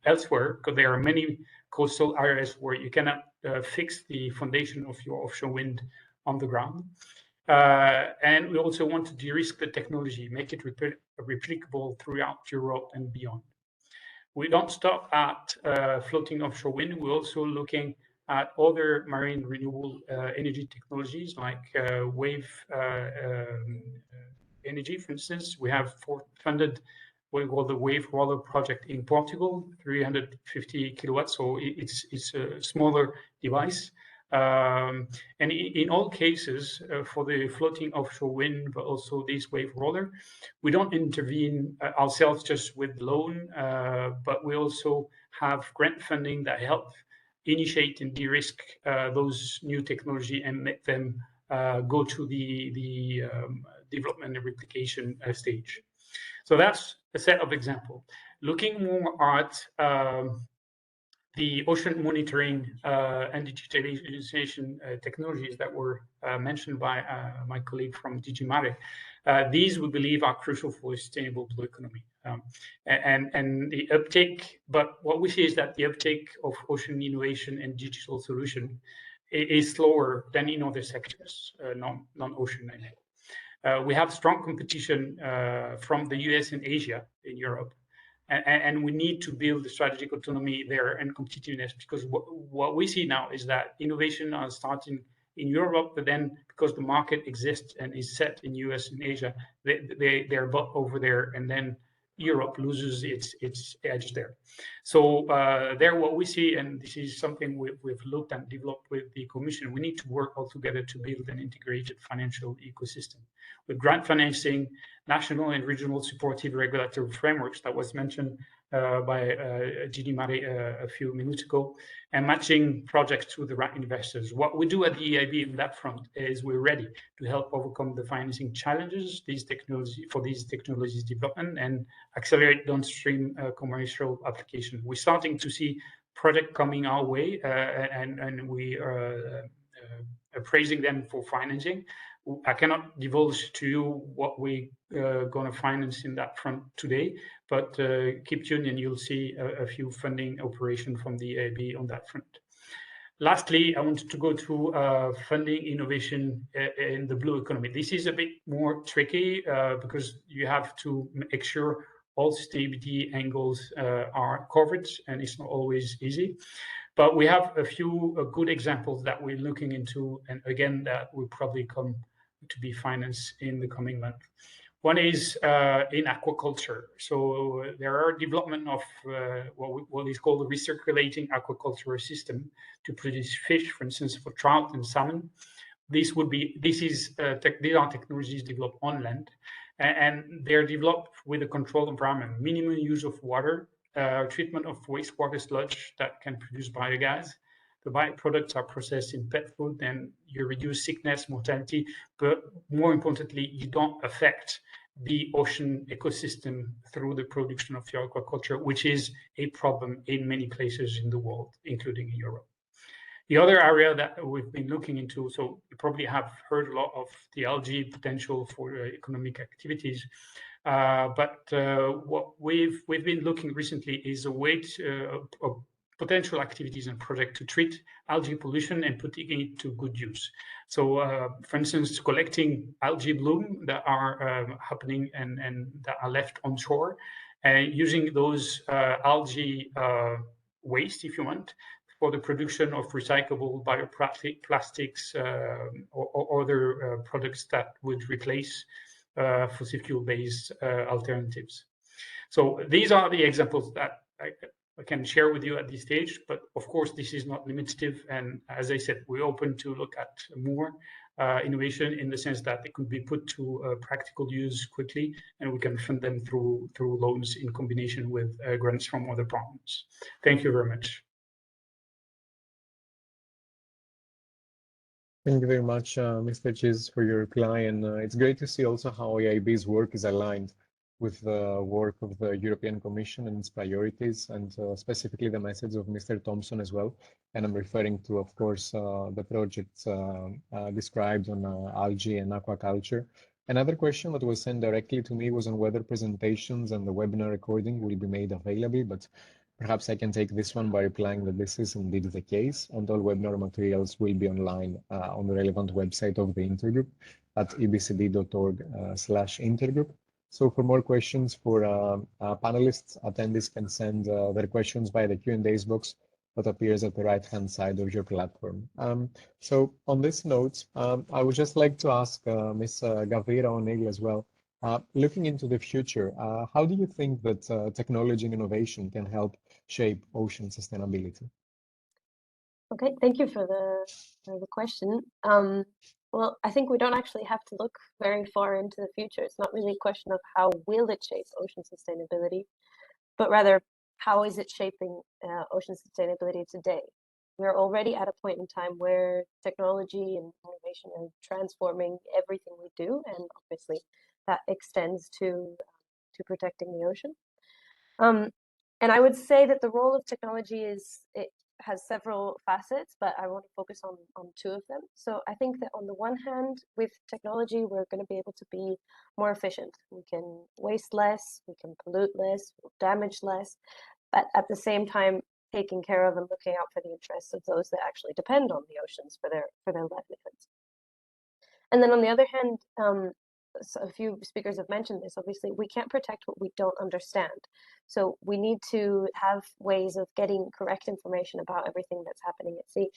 elsewhere, because there are many coastal areas where you cannot fix the foundation of your offshore wind on the ground. And we also want to de-risk the technology, make it replicable throughout Europe and beyond. We don't stop at floating offshore wind. We're also looking at other marine renewable energy technologies like wave energy, for instance. We have funded what we call the Wave Roller project in Portugal, 350 kilowatts, so it's a smaller device. And in all cases, for the floating offshore wind, but also this Wave Roller, we don't intervene ourselves just with loan, but we also have grant funding that help initiate and de-risk those new technology and make them go to the development and replication stage. So that's a set of examples. Looking more at the ocean monitoring and digitalization technologies that were mentioned by my colleague from DG Mare, these we believe are crucial for a sustainable blue economy. And the uptake, but what we see is that the uptake of ocean innovation and digital solution is slower than in other sectors, non-ocean. We have strong competition from the US and Asia in Europe. And we need to build the strategic autonomy there and competitiveness, because what we see now is that innovation are starting in Europe, but then because the market exists and is set in US and Asia, they're over there, and then Europe loses its edge there. So there what we see, and this is something we've looked and developed with the Commission, we need to work all together to build an integrated financial ecosystem with grant financing, national and regional supportive regulatory frameworks that was mentioned by Gini Mari a few minutes ago, and matching projects to the right investors. What we do at the EIB on that front is we're ready to help overcome the financing challenges these technologies development and accelerate downstream commercial application. We're starting to see projects coming our way, and we are praising them for financing. I cannot divulge to you what we're going to finance in that front today, but keep tuned and you'll see a few funding operations from the EIB on that front. Lastly, I wanted to go through funding innovation in the blue economy. This is a bit more tricky because you have to make sure all sustainability angles are covered, and it's not always easy. But we have a few good examples that we're looking into, and again, that will probably come to be financed in the coming month. One is in aquaculture. So there are development of what is called a recirculating aquaculture system to produce fish, for instance, for trout and salmon. These are technologies developed on land, and they're developed with a controlled environment, minimum use of water, treatment of wastewater sludge that can produce biogas. The byproducts are processed in pet food, and you reduce sickness, mortality, but more importantly, you don't affect the ocean ecosystem through the production of your aquaculture, which is a problem in many places in the world, including in Europe. The other area that we've been looking into, so you probably have heard a lot of the algae potential for economic activities, but what we've been looking recently is a way of potential activities and projects to treat algae pollution and putting it to good use. So, for instance, collecting algae bloom that are happening and that are left on shore, and using those algae waste, if you want, for the production of recyclable bioplastics or other products that would replace fossil fuel-based alternatives. So these are the examples that I can share with you at this stage, but of course this is not limitative, and as I said, we're open to look at more innovation in the sense that it could be put to practical use quickly, and we can fund them through loans in combination with grants from other partners. Thank you very much.
Thank you very much, Mr. Chiz, for your reply, and it's great to see also how EIB's work is aligned with the work of the European Commission and its priorities, and specifically the message of Mr. Thompson as well. And I'm referring to, of course, the projects described on algae and aquaculture. Another question that was sent directly to me was on whether presentations and the webinar recording will be made available, but perhaps I can take this one by replying that this is indeed the case, and all webinar materials will be online on the relevant website of the intergroup at ebcd.org/intergroup. So for more questions for panelists, attendees can send their questions via the Q&A's box that appears at the right-hand side of your platform. So on this note, I would just like to ask Ms. Gavira O'Neill as well, looking into the future, how do you think that technology and innovation can help shape ocean sustainability?
Okay, thank you for the question. Well, I think we don't actually have to look very far into the future. It's not really a question of how will it shape ocean sustainability, but rather how is it shaping ocean sustainability today? We're already at a point in time where technology and innovation are transforming everything we do, and obviously that extends to protecting the ocean. And I would say that the role of technology is, has several facets, but I want to focus on two of them. So I think that on the one hand, with technology, we're going to be able to be more efficient. We can waste less, we can pollute less, damage less, but at the same time, taking care of and looking out for the interests of those that actually depend on the oceans for their livelihoods. And then on the other hand, so a few speakers have mentioned this, obviously, we can't protect what we don't understand. So we need to have ways of getting correct information about everything that's happening at sea.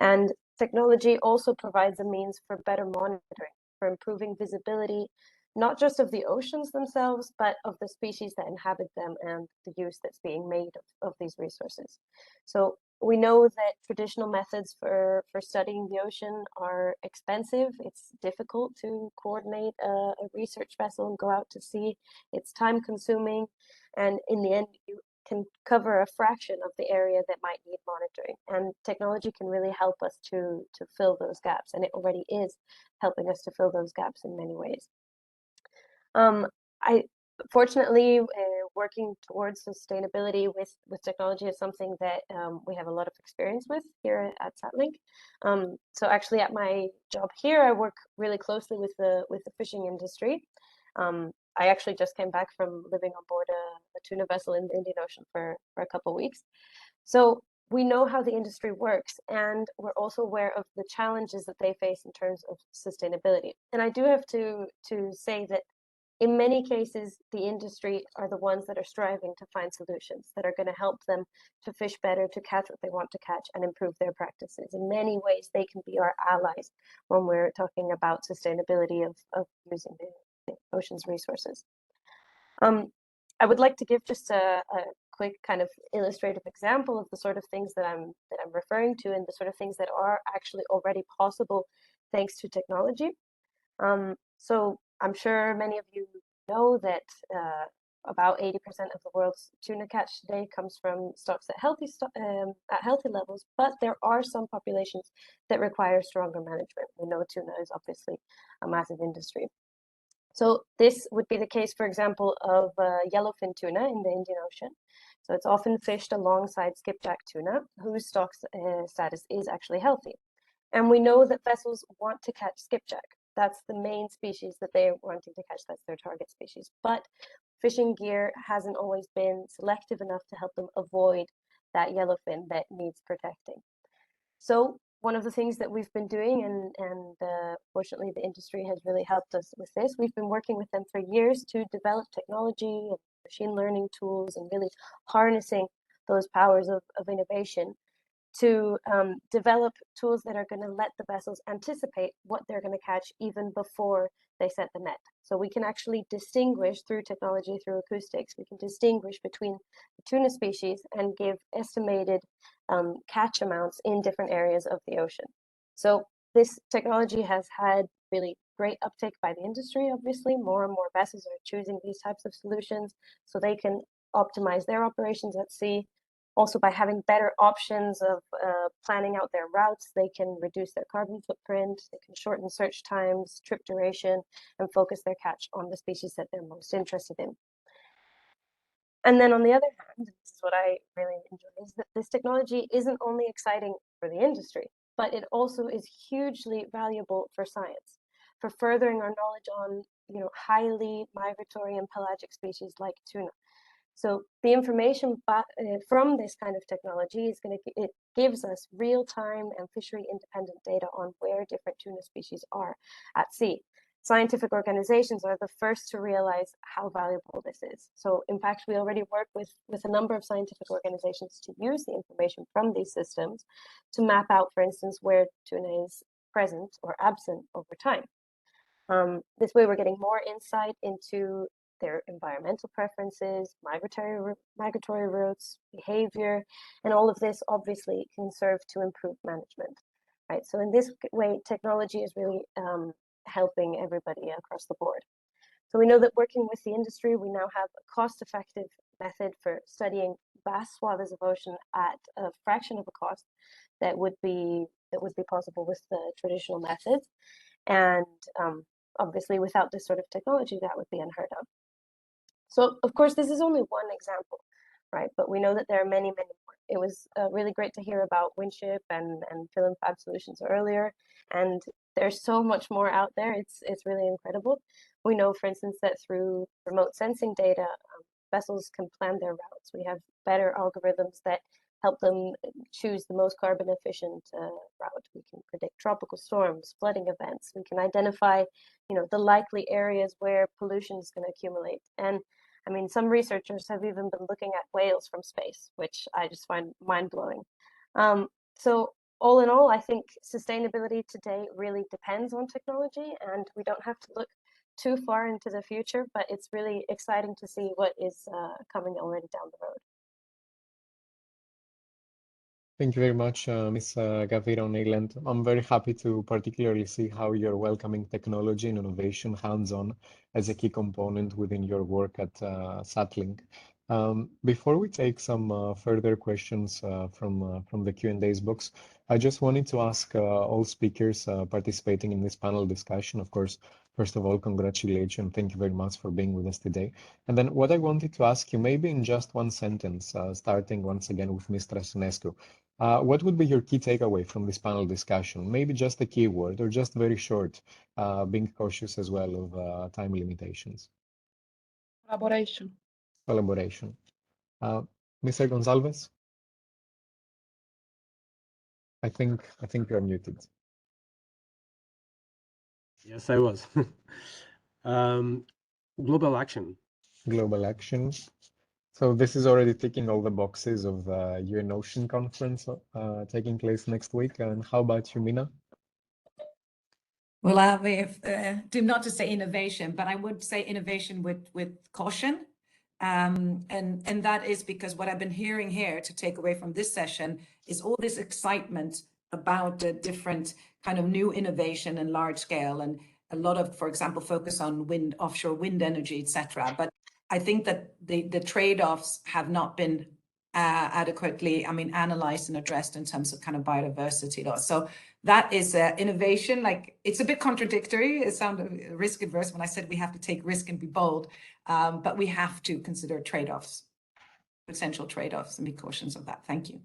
And technology also provides a means for better monitoring, for improving visibility, not just of the oceans themselves, but of the species that inhabit them and the use that's being made of these resources. So we know that traditional methods for studying the ocean are expensive. It's difficult to coordinate a research vessel and go out to sea. It's time consuming. And in the end, you can cover a fraction of the area that might need monitoring. And technology can really help us to fill those gaps. And it already is helping us to fill those gaps in many ways. Fortunately, working towards sustainability with technology is something that we have a lot of experience with here at SatLink. So actually, at my job here, I work really closely with the fishing industry. I actually just came back from living on board a tuna vessel in the Indian Ocean for a couple of weeks. So we know how the industry works, and we're also aware of the challenges that they face in terms of sustainability. And I do have to say that in many cases, the industry are the ones that are striving to find solutions that are going to help them to fish better, to catch what they want to catch, and improve their practices. In many ways, they can be our allies when we're talking about sustainability of using the ocean's resources. I would like to give just a quick kind of illustrative example of the sort of things that I'm referring to, and the sort of things that are actually already possible thanks to technology. So I'm sure many of you know that about 80% of the world's tuna catch today comes from stocks at healthy levels, but there are some populations that require stronger management. We know tuna is obviously a massive industry. So this would be the case, for example, of yellowfin tuna in the Indian Ocean. So it's often fished alongside skipjack tuna, whose stock status is actually healthy. And we know that vessels want to catch skipjack. That's the main species that they're wanting to catch. That's their target species. But fishing gear hasn't always been selective enough to help them avoid that yellowfin that needs protecting. So one of the things that we've been doing, and fortunately the industry has really helped us with this, we've been working with them for years to develop technology and machine learning tools and really harnessing those powers of innovation to develop tools that are going to let the vessels anticipate what they're going to catch even before they set the net. So we can actually distinguish through technology, through acoustics, we can distinguish between the tuna species and give estimated catch amounts in different areas of the ocean. So this technology has had really great uptake by the industry, obviously. More and more vessels are choosing these types of solutions so they can optimize their operations at sea. Also, by having better options of planning out their routes, they can reduce their carbon footprint, they can shorten search times, trip duration, and focus their catch on the species that they're most interested in. And then on the other hand, this is what I really enjoy, is that this technology isn't only exciting for the industry, but it also is hugely valuable for science, for furthering our knowledge on highly migratory and pelagic species like tuna. So the information from this kind of technology it gives us real-time and fishery-independent data on where different tuna species are at sea. Scientific organizations are the first to realize how valuable this is. So in fact, we already work with a number of scientific organizations to use the information from these systems to map out, for instance, where tuna is present or absent over time. This way, we're getting more insight into their environmental preferences, migratory routes, behavior, and all of this obviously can serve to improve management, right? So in this way, technology is really helping everybody across the board. So we know that working with the industry, we now have a cost-effective method for studying vast swaths of ocean at a fraction of a cost that would be possible with the traditional methods. And obviously, without this sort of technology, that would be unheard of. So, of course, this is only one example, right? But we know that there are many, many more. it was really great to hear about Winship and Fill and Fab solutions earlier. And there's so much more out there. It's really incredible. We know, for instance, that through remote sensing data, vessels can plan their routes. We have better algorithms that help them choose the most carbon efficient route. We can predict tropical storms, flooding events. We can identify, the likely areas where pollution is going to accumulate. And I mean, some researchers have even been looking at whales from space, which I just find mind-blowing. So all in all, I think sustainability today really depends on technology, and we don't have to look too far into the future, but it's really exciting to see what is coming already down the road.
Thank you very much, Ms. Gavira O'Neill, and I'm very happy to particularly see how you're welcoming technology and innovation hands-on as a key component within your work at Satlink. Before we take some further questions from the Q&A's box, I just wanted to ask all speakers participating in this panel discussion, of course, first of all, congratulations. Thank you very much for being with us today. And then what I wanted to ask you, maybe in just one sentence, starting once again with Ms. Trasinescu, what would be your key takeaway from this panel discussion? Maybe just a keyword or just very short, being cautious as well of time limitations.
Collaboration.
Collaboration. Mr. Gonzalez? I think you're muted.
Yes, I was. Global action. Global action. So this is already ticking all the boxes of the UN Ocean Conference taking place next week. And how about you, Mina?
Well, I do not to say innovation, but I would say innovation with caution. And that is because what I've been hearing here to take away from this session is all this excitement about the different kind of new innovation and large scale, and a lot of, for example, focus on wind, offshore wind energy, etc. But I think that the trade-offs have not been adequately, analyzed and addressed in terms of kind of biodiversity loss. So that is innovation. Like, it's a bit contradictory. It sounded risk adverse when I said we have to take risk and be bold, but we have to consider trade-offs, potential trade-offs, and be cautious of that. Thank you.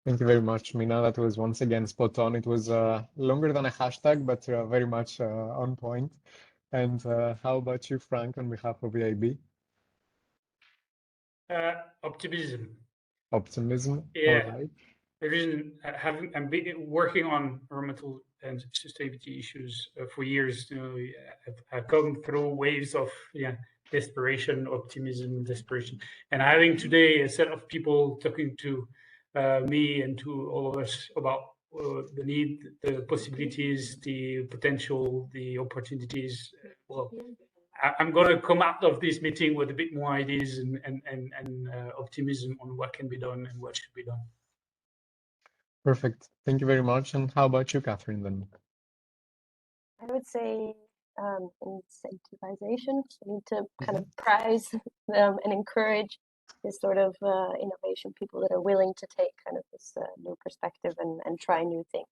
Thank you very much, Mina. That was once again spot on. It was longer than a hashtag, but very much on point. And how about you, Frank, on behalf of EIB?
Optimism.
Optimism.
Yeah.
All right.
The reason I'm working on environmental and sustainability issues for years. I've gone through waves of desperation, optimism, desperation, and having today a set of people talking to me and to all of us about the need, the possibilities, the potential, the opportunities. Well, I'm going to come out of this meeting with a bit more ideas and optimism on what can be done and what should be done.
Perfect. Thank you very much. And how about you, Catherine, then?
I would say incentivization. We need to kind of prize and encourage this sort of innovation, people that are willing to take kind of this new perspective and try new things.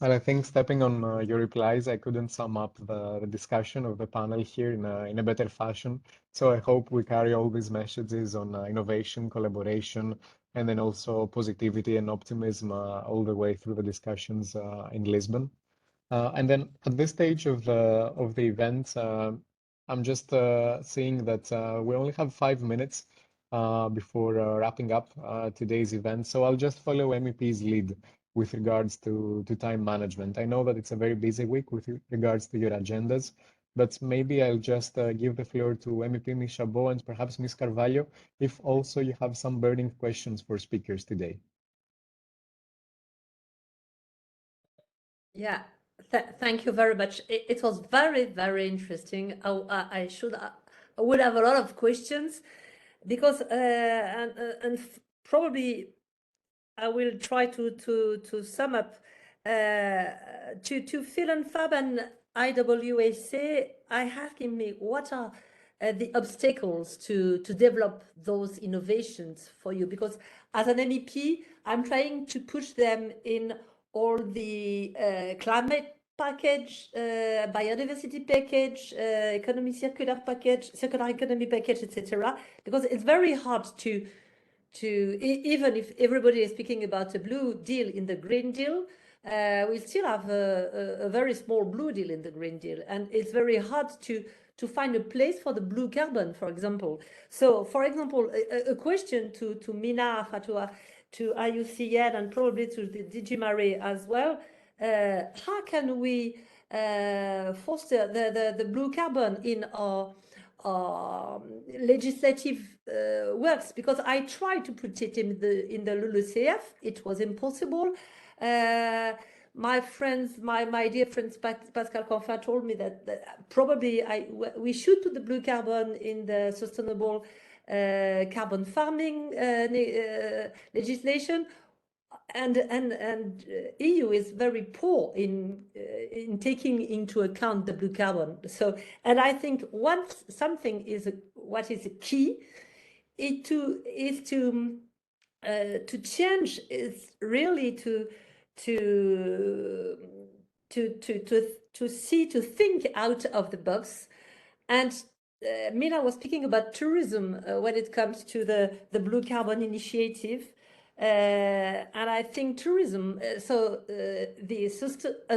Well, I think stepping on your replies, I couldn't sum up the discussion of the panel here in a better fashion. So I hope we carry all these messages on innovation, collaboration, and then also positivity and optimism all the way through the discussions in Lisbon. And then at this stage of the event, I'm just seeing that we only have 5 minutes before wrapping up today's event. So I'll just follow MEP's lead with regards to time management. I know that it's a very busy week with regards to your agendas, but maybe I'll just give the floor to MEP Ms. Chabot and perhaps Ms. Carvalho, if also you have some burning questions for speakers today.
Yeah, thank you very much. It was very, very interesting. I would have a lot of questions because and probably I will try to sum up to Phil and Fab and IWAC. I asking me what are the obstacles to develop those innovations for you, because as an MEP I'm trying to push them in all the climate package, biodiversity package, economy circular package, circular economy package, etc. Because it's very hard to even if everybody is speaking about a blue deal in the Green Deal, we still have a very small blue deal in the Green Deal, and it's very hard to find a place for the blue carbon, for example. So, for example, a question to Mina, to IUCN, and probably to the DG Mare as well. How can we foster the blue carbon in our legislative works? Because I tried to put it in the LULUCF, it was impossible. My friends, my dear friends, Pascal Canfin told me that probably we should put the blue carbon in the sustainable carbon farming legislation. And EU is very poor in taking into account the blue carbon. So, and I think once something is what is key, is to change, is really to think out of the box. And Mina was speaking about tourism when it comes to the blue carbon initiative. And I think tourism, a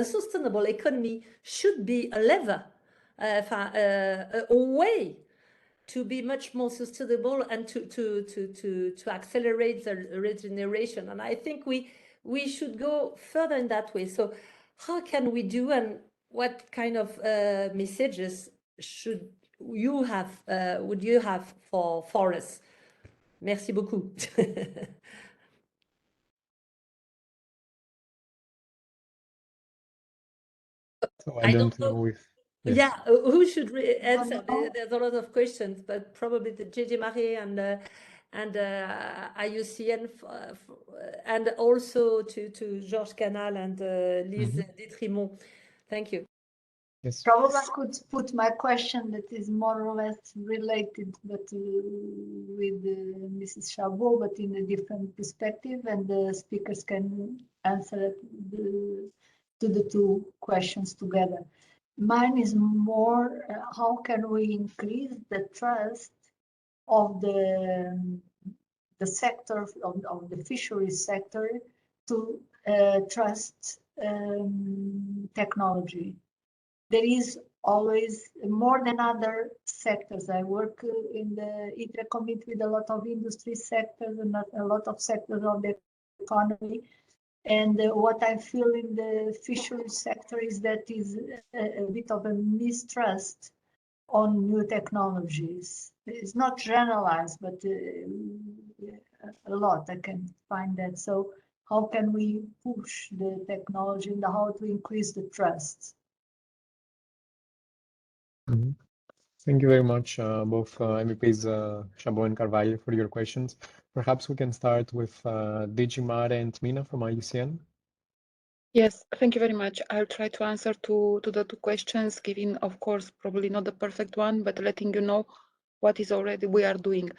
sustainable economy should be a lever, a way to be much more sustainable and to accelerate the regeneration. And I think we should go further in that way. So how can we do, and what kind of messages would you have for us? Merci beaucoup.
So I don't know if... Yes.
Yeah, who should answer? There's a lot of questions, but probably the JJ Marie and IUCN, and also to Georges Canal and Lise Détrimont. Thank you.
Yes.
Probably I could put my question that is more or less related, but with Mrs. Chabot, but in a different perspective, and the speakers can answer to the two questions together. Mine is more, how can we increase the trust of the sector, of the fisheries sector, to trust technology? There is always more than other sectors. I work in the ITRE committee with a lot of industry sectors and a lot of sectors of the economy. And what I feel in the fisheries sector is that is a bit of a mistrust on new technologies. It's not generalized, but a lot I can find that. So how can we push the technology and how to increase the trust?
Thank you very much, both MEPs Chabot and Carvalho, for your questions. Perhaps we can start with DG Mare and Mina from IUCN.
Yes, thank you very much. I'll try to answer to the two questions, giving, of course, probably not the perfect one, but letting you know what is already we are doing.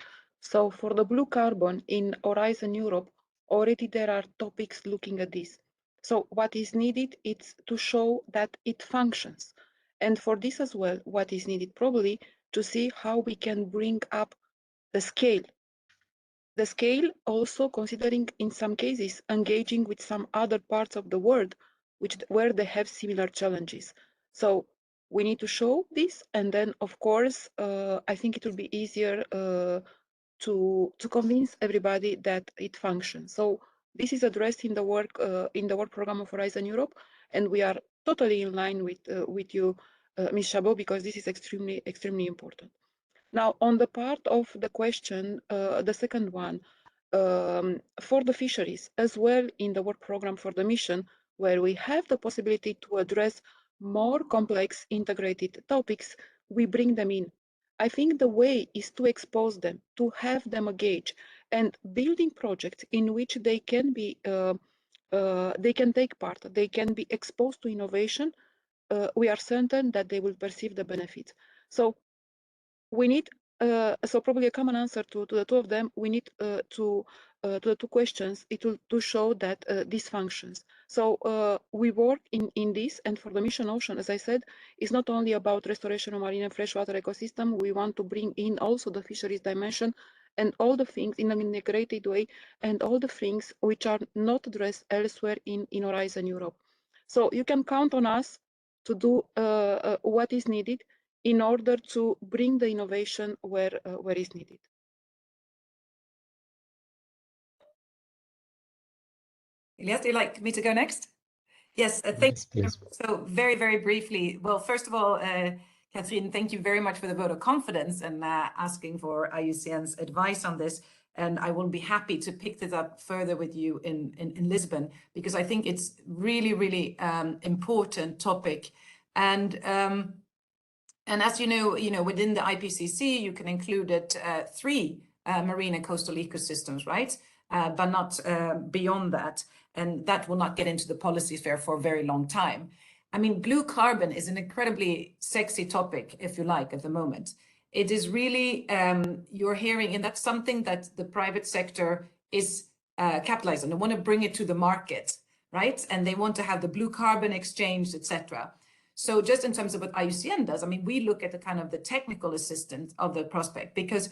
So for the blue carbon in Horizon Europe, already there are topics looking at this. So what is needed, it's to show that it functions. And for this as well, what is needed probably to see how we can bring up the scale. The scale also considering in some cases engaging with some other parts of the world where they have similar challenges. So we need to show this, and then of course I think it will be easier to convince everybody that it functions. So this is addressed in the work program of Horizon Europe, and we are totally in line with you, Ms. Chabot, because this is extremely important. Now, on the part of the question, the second one, for the fisheries, as well in the work program for the mission, where we have the possibility to address more complex integrated topics, we bring them in. I think the way is to expose them, to have them engage, and building projects in which they can be, they can take part, they can be exposed to innovation. We are certain that they will perceive the benefits. So we need so probably a common answer to the two of them, we need to the two questions, it will to show that this functions. So we work in this, and for the mission ocean, as I said, is not only about restoration of marine and freshwater ecosystem. We want to bring in also the fisheries dimension and all the things in an integrated way, and all the things which are not addressed elsewhere in Horizon Europe. So you can count on us to do what is needed in order to bring the innovation where is needed.
Elias, do you like me to go next? Yes, thank
Yes,
you.
please.
So very, very briefly, well, first of all, Catherine, thank you very much for the vote of confidence and asking for IUCN's advice on this. And I will be happy to pick this up further with you in Lisbon, because I think it's really, really important topic. And as you know, within the IPCC, you can include it 3 marine and coastal ecosystems, right? But not beyond that. And that will not get into the policy sphere for a very long time. I mean, blue carbon is an incredibly sexy topic, if you like, at the moment. It is really, you're hearing, and that's something that the private sector is capitalizing. They want to bring it to the market, right? And they want to have the blue carbon exchange, etc. So just in terms of what IUCN does, I mean, we look at the kind of the technical assistance of the prospect, because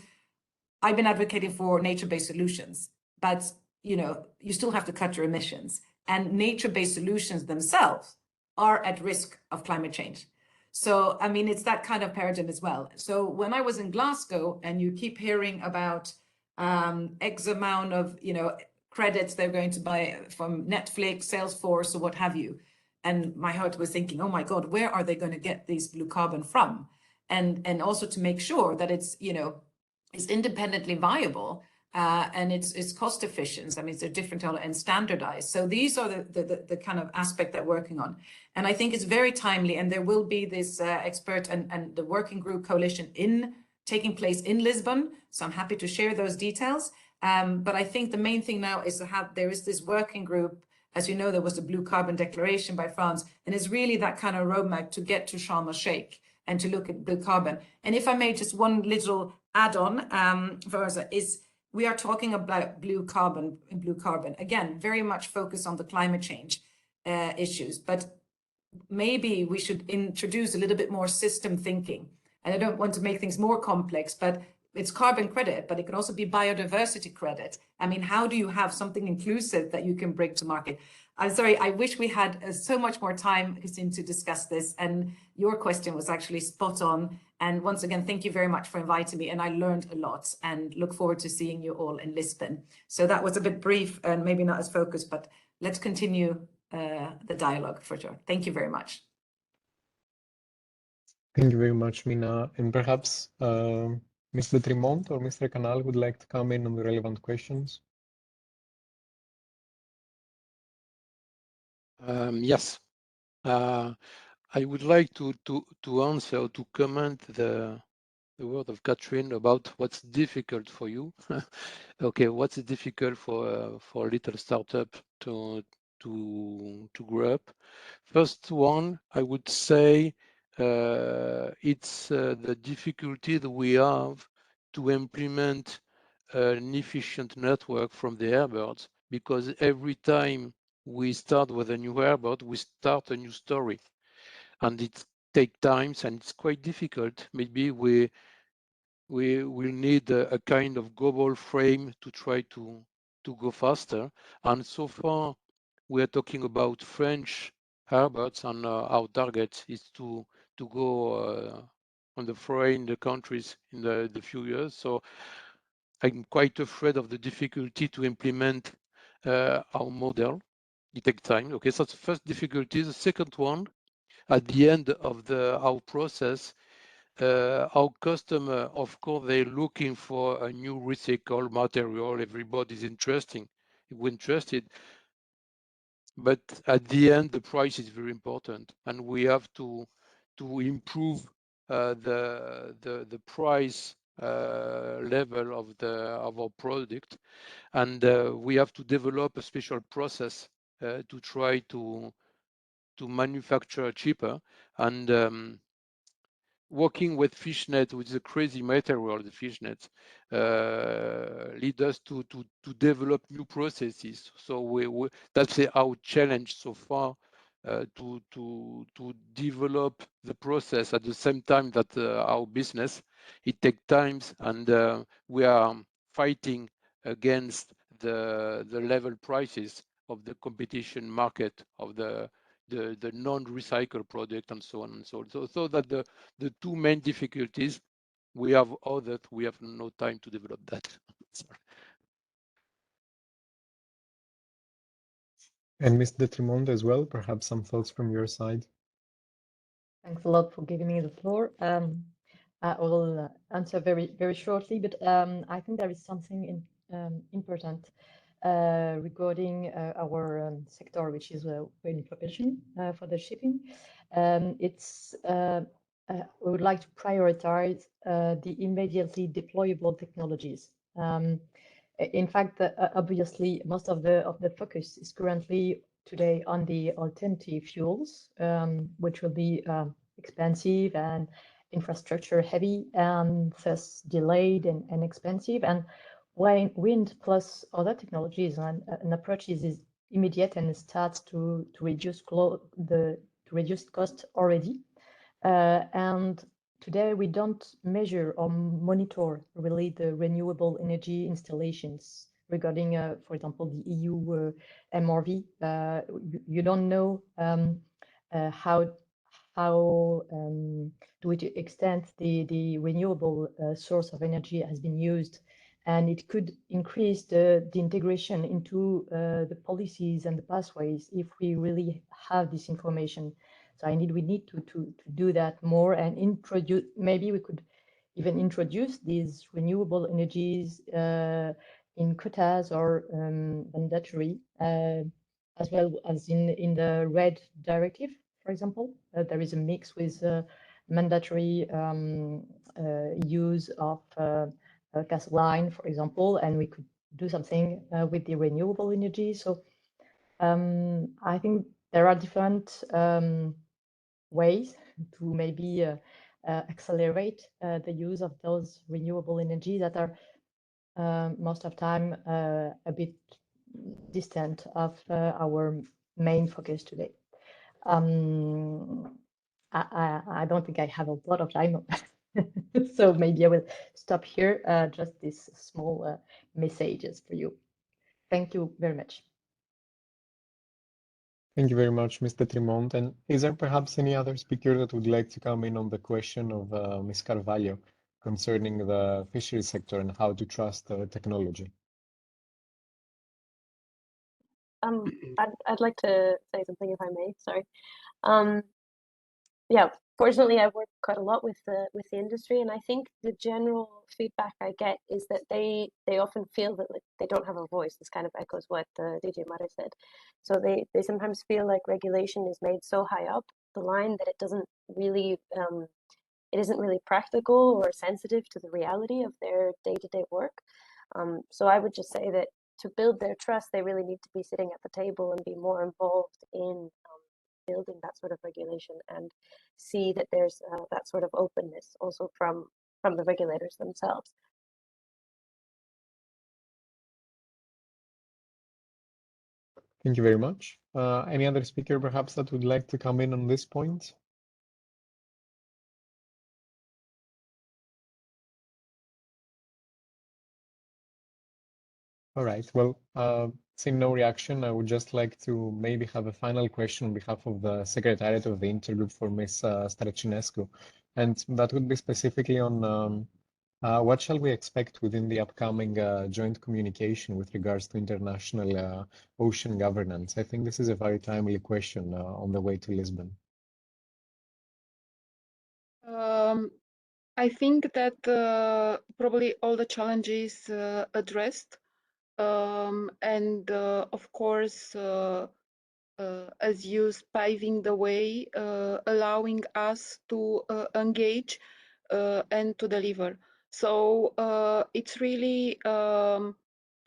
I've been advocating for nature-based solutions, but you still have to cut your emissions, and nature-based solutions themselves are at risk of climate change. So, I mean, it's that kind of paradigm as well. So when I was in Glasgow, and you keep hearing about X amount of, credits they're going to buy from Netflix, Salesforce, or what have you. And my heart was thinking, oh my God, where are they going to get these blue carbon from? And also to make sure that it's, it's independently viable and it's cost efficient. I mean, it's different and standardized. So these are the kind of aspect that we're working on. And I think it's very timely, and there will be this expert and the working group coalition taking place in Lisbon. So I'm happy to share those details. But I think the main thing now is to have, there is this working group. As you know, there was the Blue Carbon Declaration by France, and it's really that kind of roadmap to get to Sharm el-Sheikh and to look at blue carbon. And if I may, just one little add-on, Verza, is we are talking about blue carbon, again, very much focused on the climate change issues, but maybe we should introduce a little bit more system thinking. And I don't want to make things more complex, but it's carbon credit, but it can also be biodiversity credit. I mean, how do you have something inclusive that you can bring to market? I'm sorry, I wish we had so much more time, Christine, to discuss this. And your question was actually spot on. And once again, thank you very much for inviting me. And I learned a lot, and look forward to seeing you all in Lisbon. So that was a bit brief and maybe not as focused, but let's continue the dialogue for sure. Thank you very much.
Thank you very much, Mina. And perhaps Mr. Trimont or Mr. Canal would like to come in on the relevant questions.
Yes. I would like to answer, to comment the word of Catherine about what's difficult for you. Okay, what's difficult for a little startup to grow up? First one, I would say it's the difficulty that we have to implement an efficient network from the airbirds, because every time we start with a new airbird, we start a new story, and it takes time and it's quite difficult. Maybe we will need a kind of global frame to try to go faster. And so far, we are talking about French airbirds, and our target is to go on the foreign countries in the few years. So I'm quite afraid of the difficulty to implement our model. It takes time. Okay, so that's the first difficulty. The second one, at the end of our process, our customer, of course, they're looking for a new recycled material. Everybody's interested, but at the end, the price is very important, and we have to improve the price level of our product, and we have to develop a special process to try to manufacture cheaper. And working with fishnet, which is a crazy material, the fishnet, lead us to develop new processes. So that's our challenge so far, to develop the process at the same time that our business. It takes time, and we are fighting against the level prices of the competition market of the non-recycled product and so on and so on. So that the two main difficulties we have, all that we have no time to develop that. Sorry.
And Ms. de Tremont as well, perhaps some thoughts from your side.
Thanks a lot for giving me the floor. I will answer very shortly, but I think there is something important regarding our sector, which is wind propulsion for the shipping. We would like to prioritize the immediately deployable technologies. In fact, obviously, most of the focus is currently today on the alternative fuels, which will be expensive and infrastructure heavy and thus delayed and expensive. And wind plus other technologies and approaches is immediate and starts to reduce cost already. And today we don't measure or monitor really the renewable energy installations regarding, for example, the EU MRV. You don't know how to which extent the renewable source of energy has been used, and it could increase the integration into the policies and the pathways if we really have this information. So we need to do that more and introduce, maybe we could even introduce these renewable energies in quotas or mandatory, as well as in the RED directive, for example. There is a mix with mandatory use of gasoline, for example, and we could do something with the renewable energy. So I think there are different ways to maybe accelerate the use of those renewable energy that are most of time a bit distant of our main focus today. I don't think I have a lot of time, so maybe I will stop here. Just these small messages for you. Thank you very much.
Thank you very much, Mr. Tremont. And is there perhaps any other speaker that would like to come in on the question of Ms. Carvalho concerning the fishery sector and how to trust technology?
I'd like to say something if I may. Sorry. Yeah, fortunately, I work quite a lot with the industry, and I think the general feedback I get is that they often feel that like they don't have a voice. This kind of echoes what DJ Mare said. So they sometimes feel like regulation is made so high up the line that it doesn't really it isn't really practical or sensitive to the reality of their day-to-day work. So I would just say that to build their trust, they really need to be sitting at the table and be more involved in building that sort of regulation and see that there's that sort of openness also from the regulators themselves.
Thank you very much. Any other speaker perhaps that would like to come in on this point? All right. Well, seeing no reaction, I would just like to maybe have a final question on behalf of the Secretariat of the Intergroup for Ms. Stracinescu. And that would be specifically on what shall we expect within the upcoming joint communication with regards to international ocean governance? I think this is a very timely question on the way to Lisbon.
I think that probably all the challenges addressed, and of course, as used, paving the way, allowing us to engage and to deliver. So it's really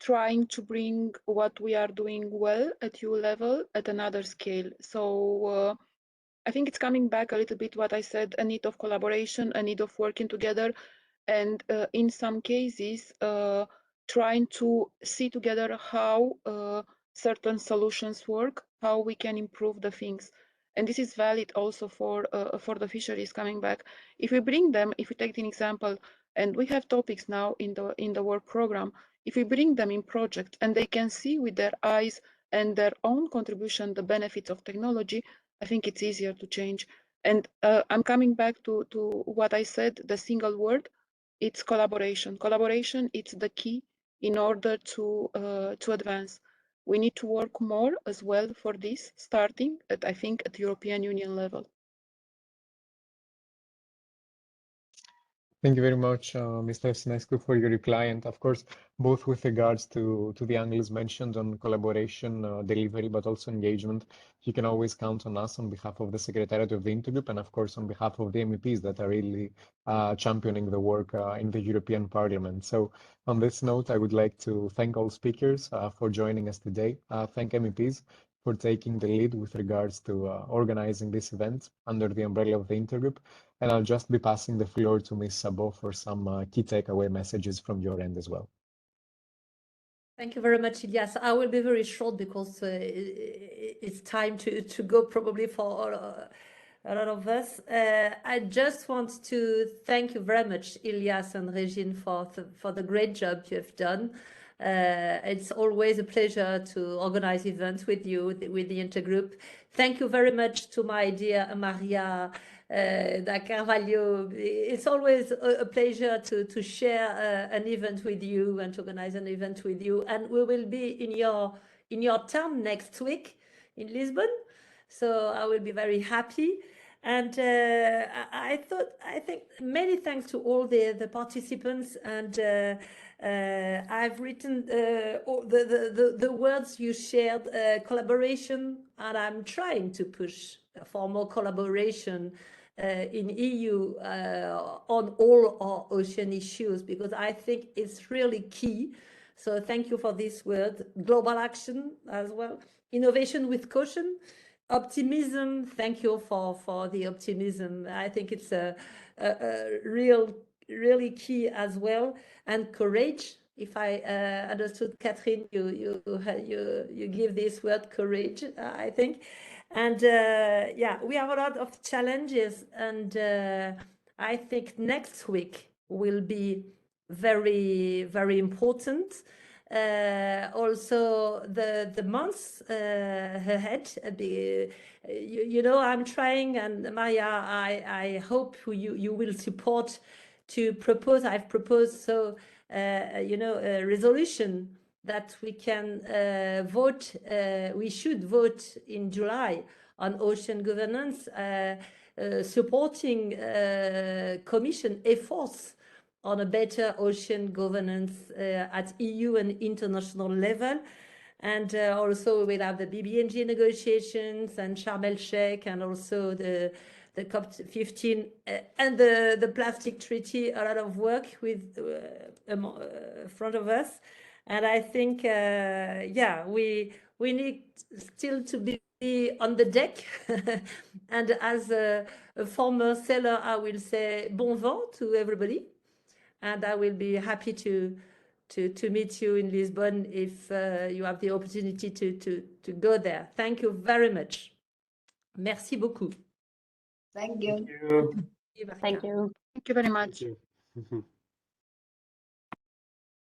trying to bring what we are doing well at EU level at another scale. So I think it's coming back a little bit what I said, a need of collaboration, a need of working together, and in some cases, trying to see together how certain solutions work, how we can improve the things. And this is valid also for the fisheries coming back. If we bring them, if we take an example, and we have topics now in the work program, if we bring them in project and they can see with their eyes and their own contribution the benefits of technology, I think it's easier to change. And I'm coming back to what I said, the single word, it's collaboration. Collaboration, it's the key in order to advance. We need to work more as well for this, starting at, I think, at European Union level.
Thank you very much, Mr. Sinescu, for your reply. And of course, both with regards to the angles mentioned on collaboration, delivery, but also engagement, you can always count on us on behalf of the Secretariat of the Intergroup and of course on behalf of the MEPs that are really championing the work in the European Parliament. So on this note, I would like to thank all speakers for joining us today. Thank MEPs for taking the lead with regards to organizing this event under the umbrella of the Intergroup. And I'll just be passing the floor to Ms. Sabo for some key takeaway messages from your end as well.
Thank you very much, Ilias. I will be very short because it's time to go probably for a lot of us. I just want to thank you very much, Ilias and Regine, for the great job you have done. It's always a pleasure to organize events with you, with the Intergroup. Thank you very much to my dear Maria da Carvalho. It's always a pleasure to share an event with you and to organize an event with you. And we will be in your town next week in Lisbon. So I will be very happy. And I think many thanks to all the participants, and I've written all the words you shared, collaboration, and I'm trying to push for more collaboration in EU on all our ocean issues, because I think it's really key. So thank you for this word. Global action as well. Innovation with caution. Optimism, thank you for the optimism. I think it's a really key as well. And courage, if I understood Catherine, you give this word courage, I think. And yeah, we have a lot of challenges, and I think next week will be very, very important. Also the months ahead, you know, I'm trying, and Maria, I hope you will support to propose. I've proposed, so you know, a resolution that we can vote. We should vote in July on ocean governance, supporting Commission efforts on a better ocean governance at EU and international level. And also we'll have the BBNG negotiations and Sharm el-Sheikh, and also the COP15 and the plastic treaty. A lot of work with front of us. And I think, yeah, we need still to be on the deck. And as a former sailor, I will say bon vent to everybody. And I will be happy to meet you in Lisbon if you have the opportunity to go there. Thank you very much. Merci beaucoup.
Thank you.
Thank you.
Thank you.
Thank you very much.
Thank you.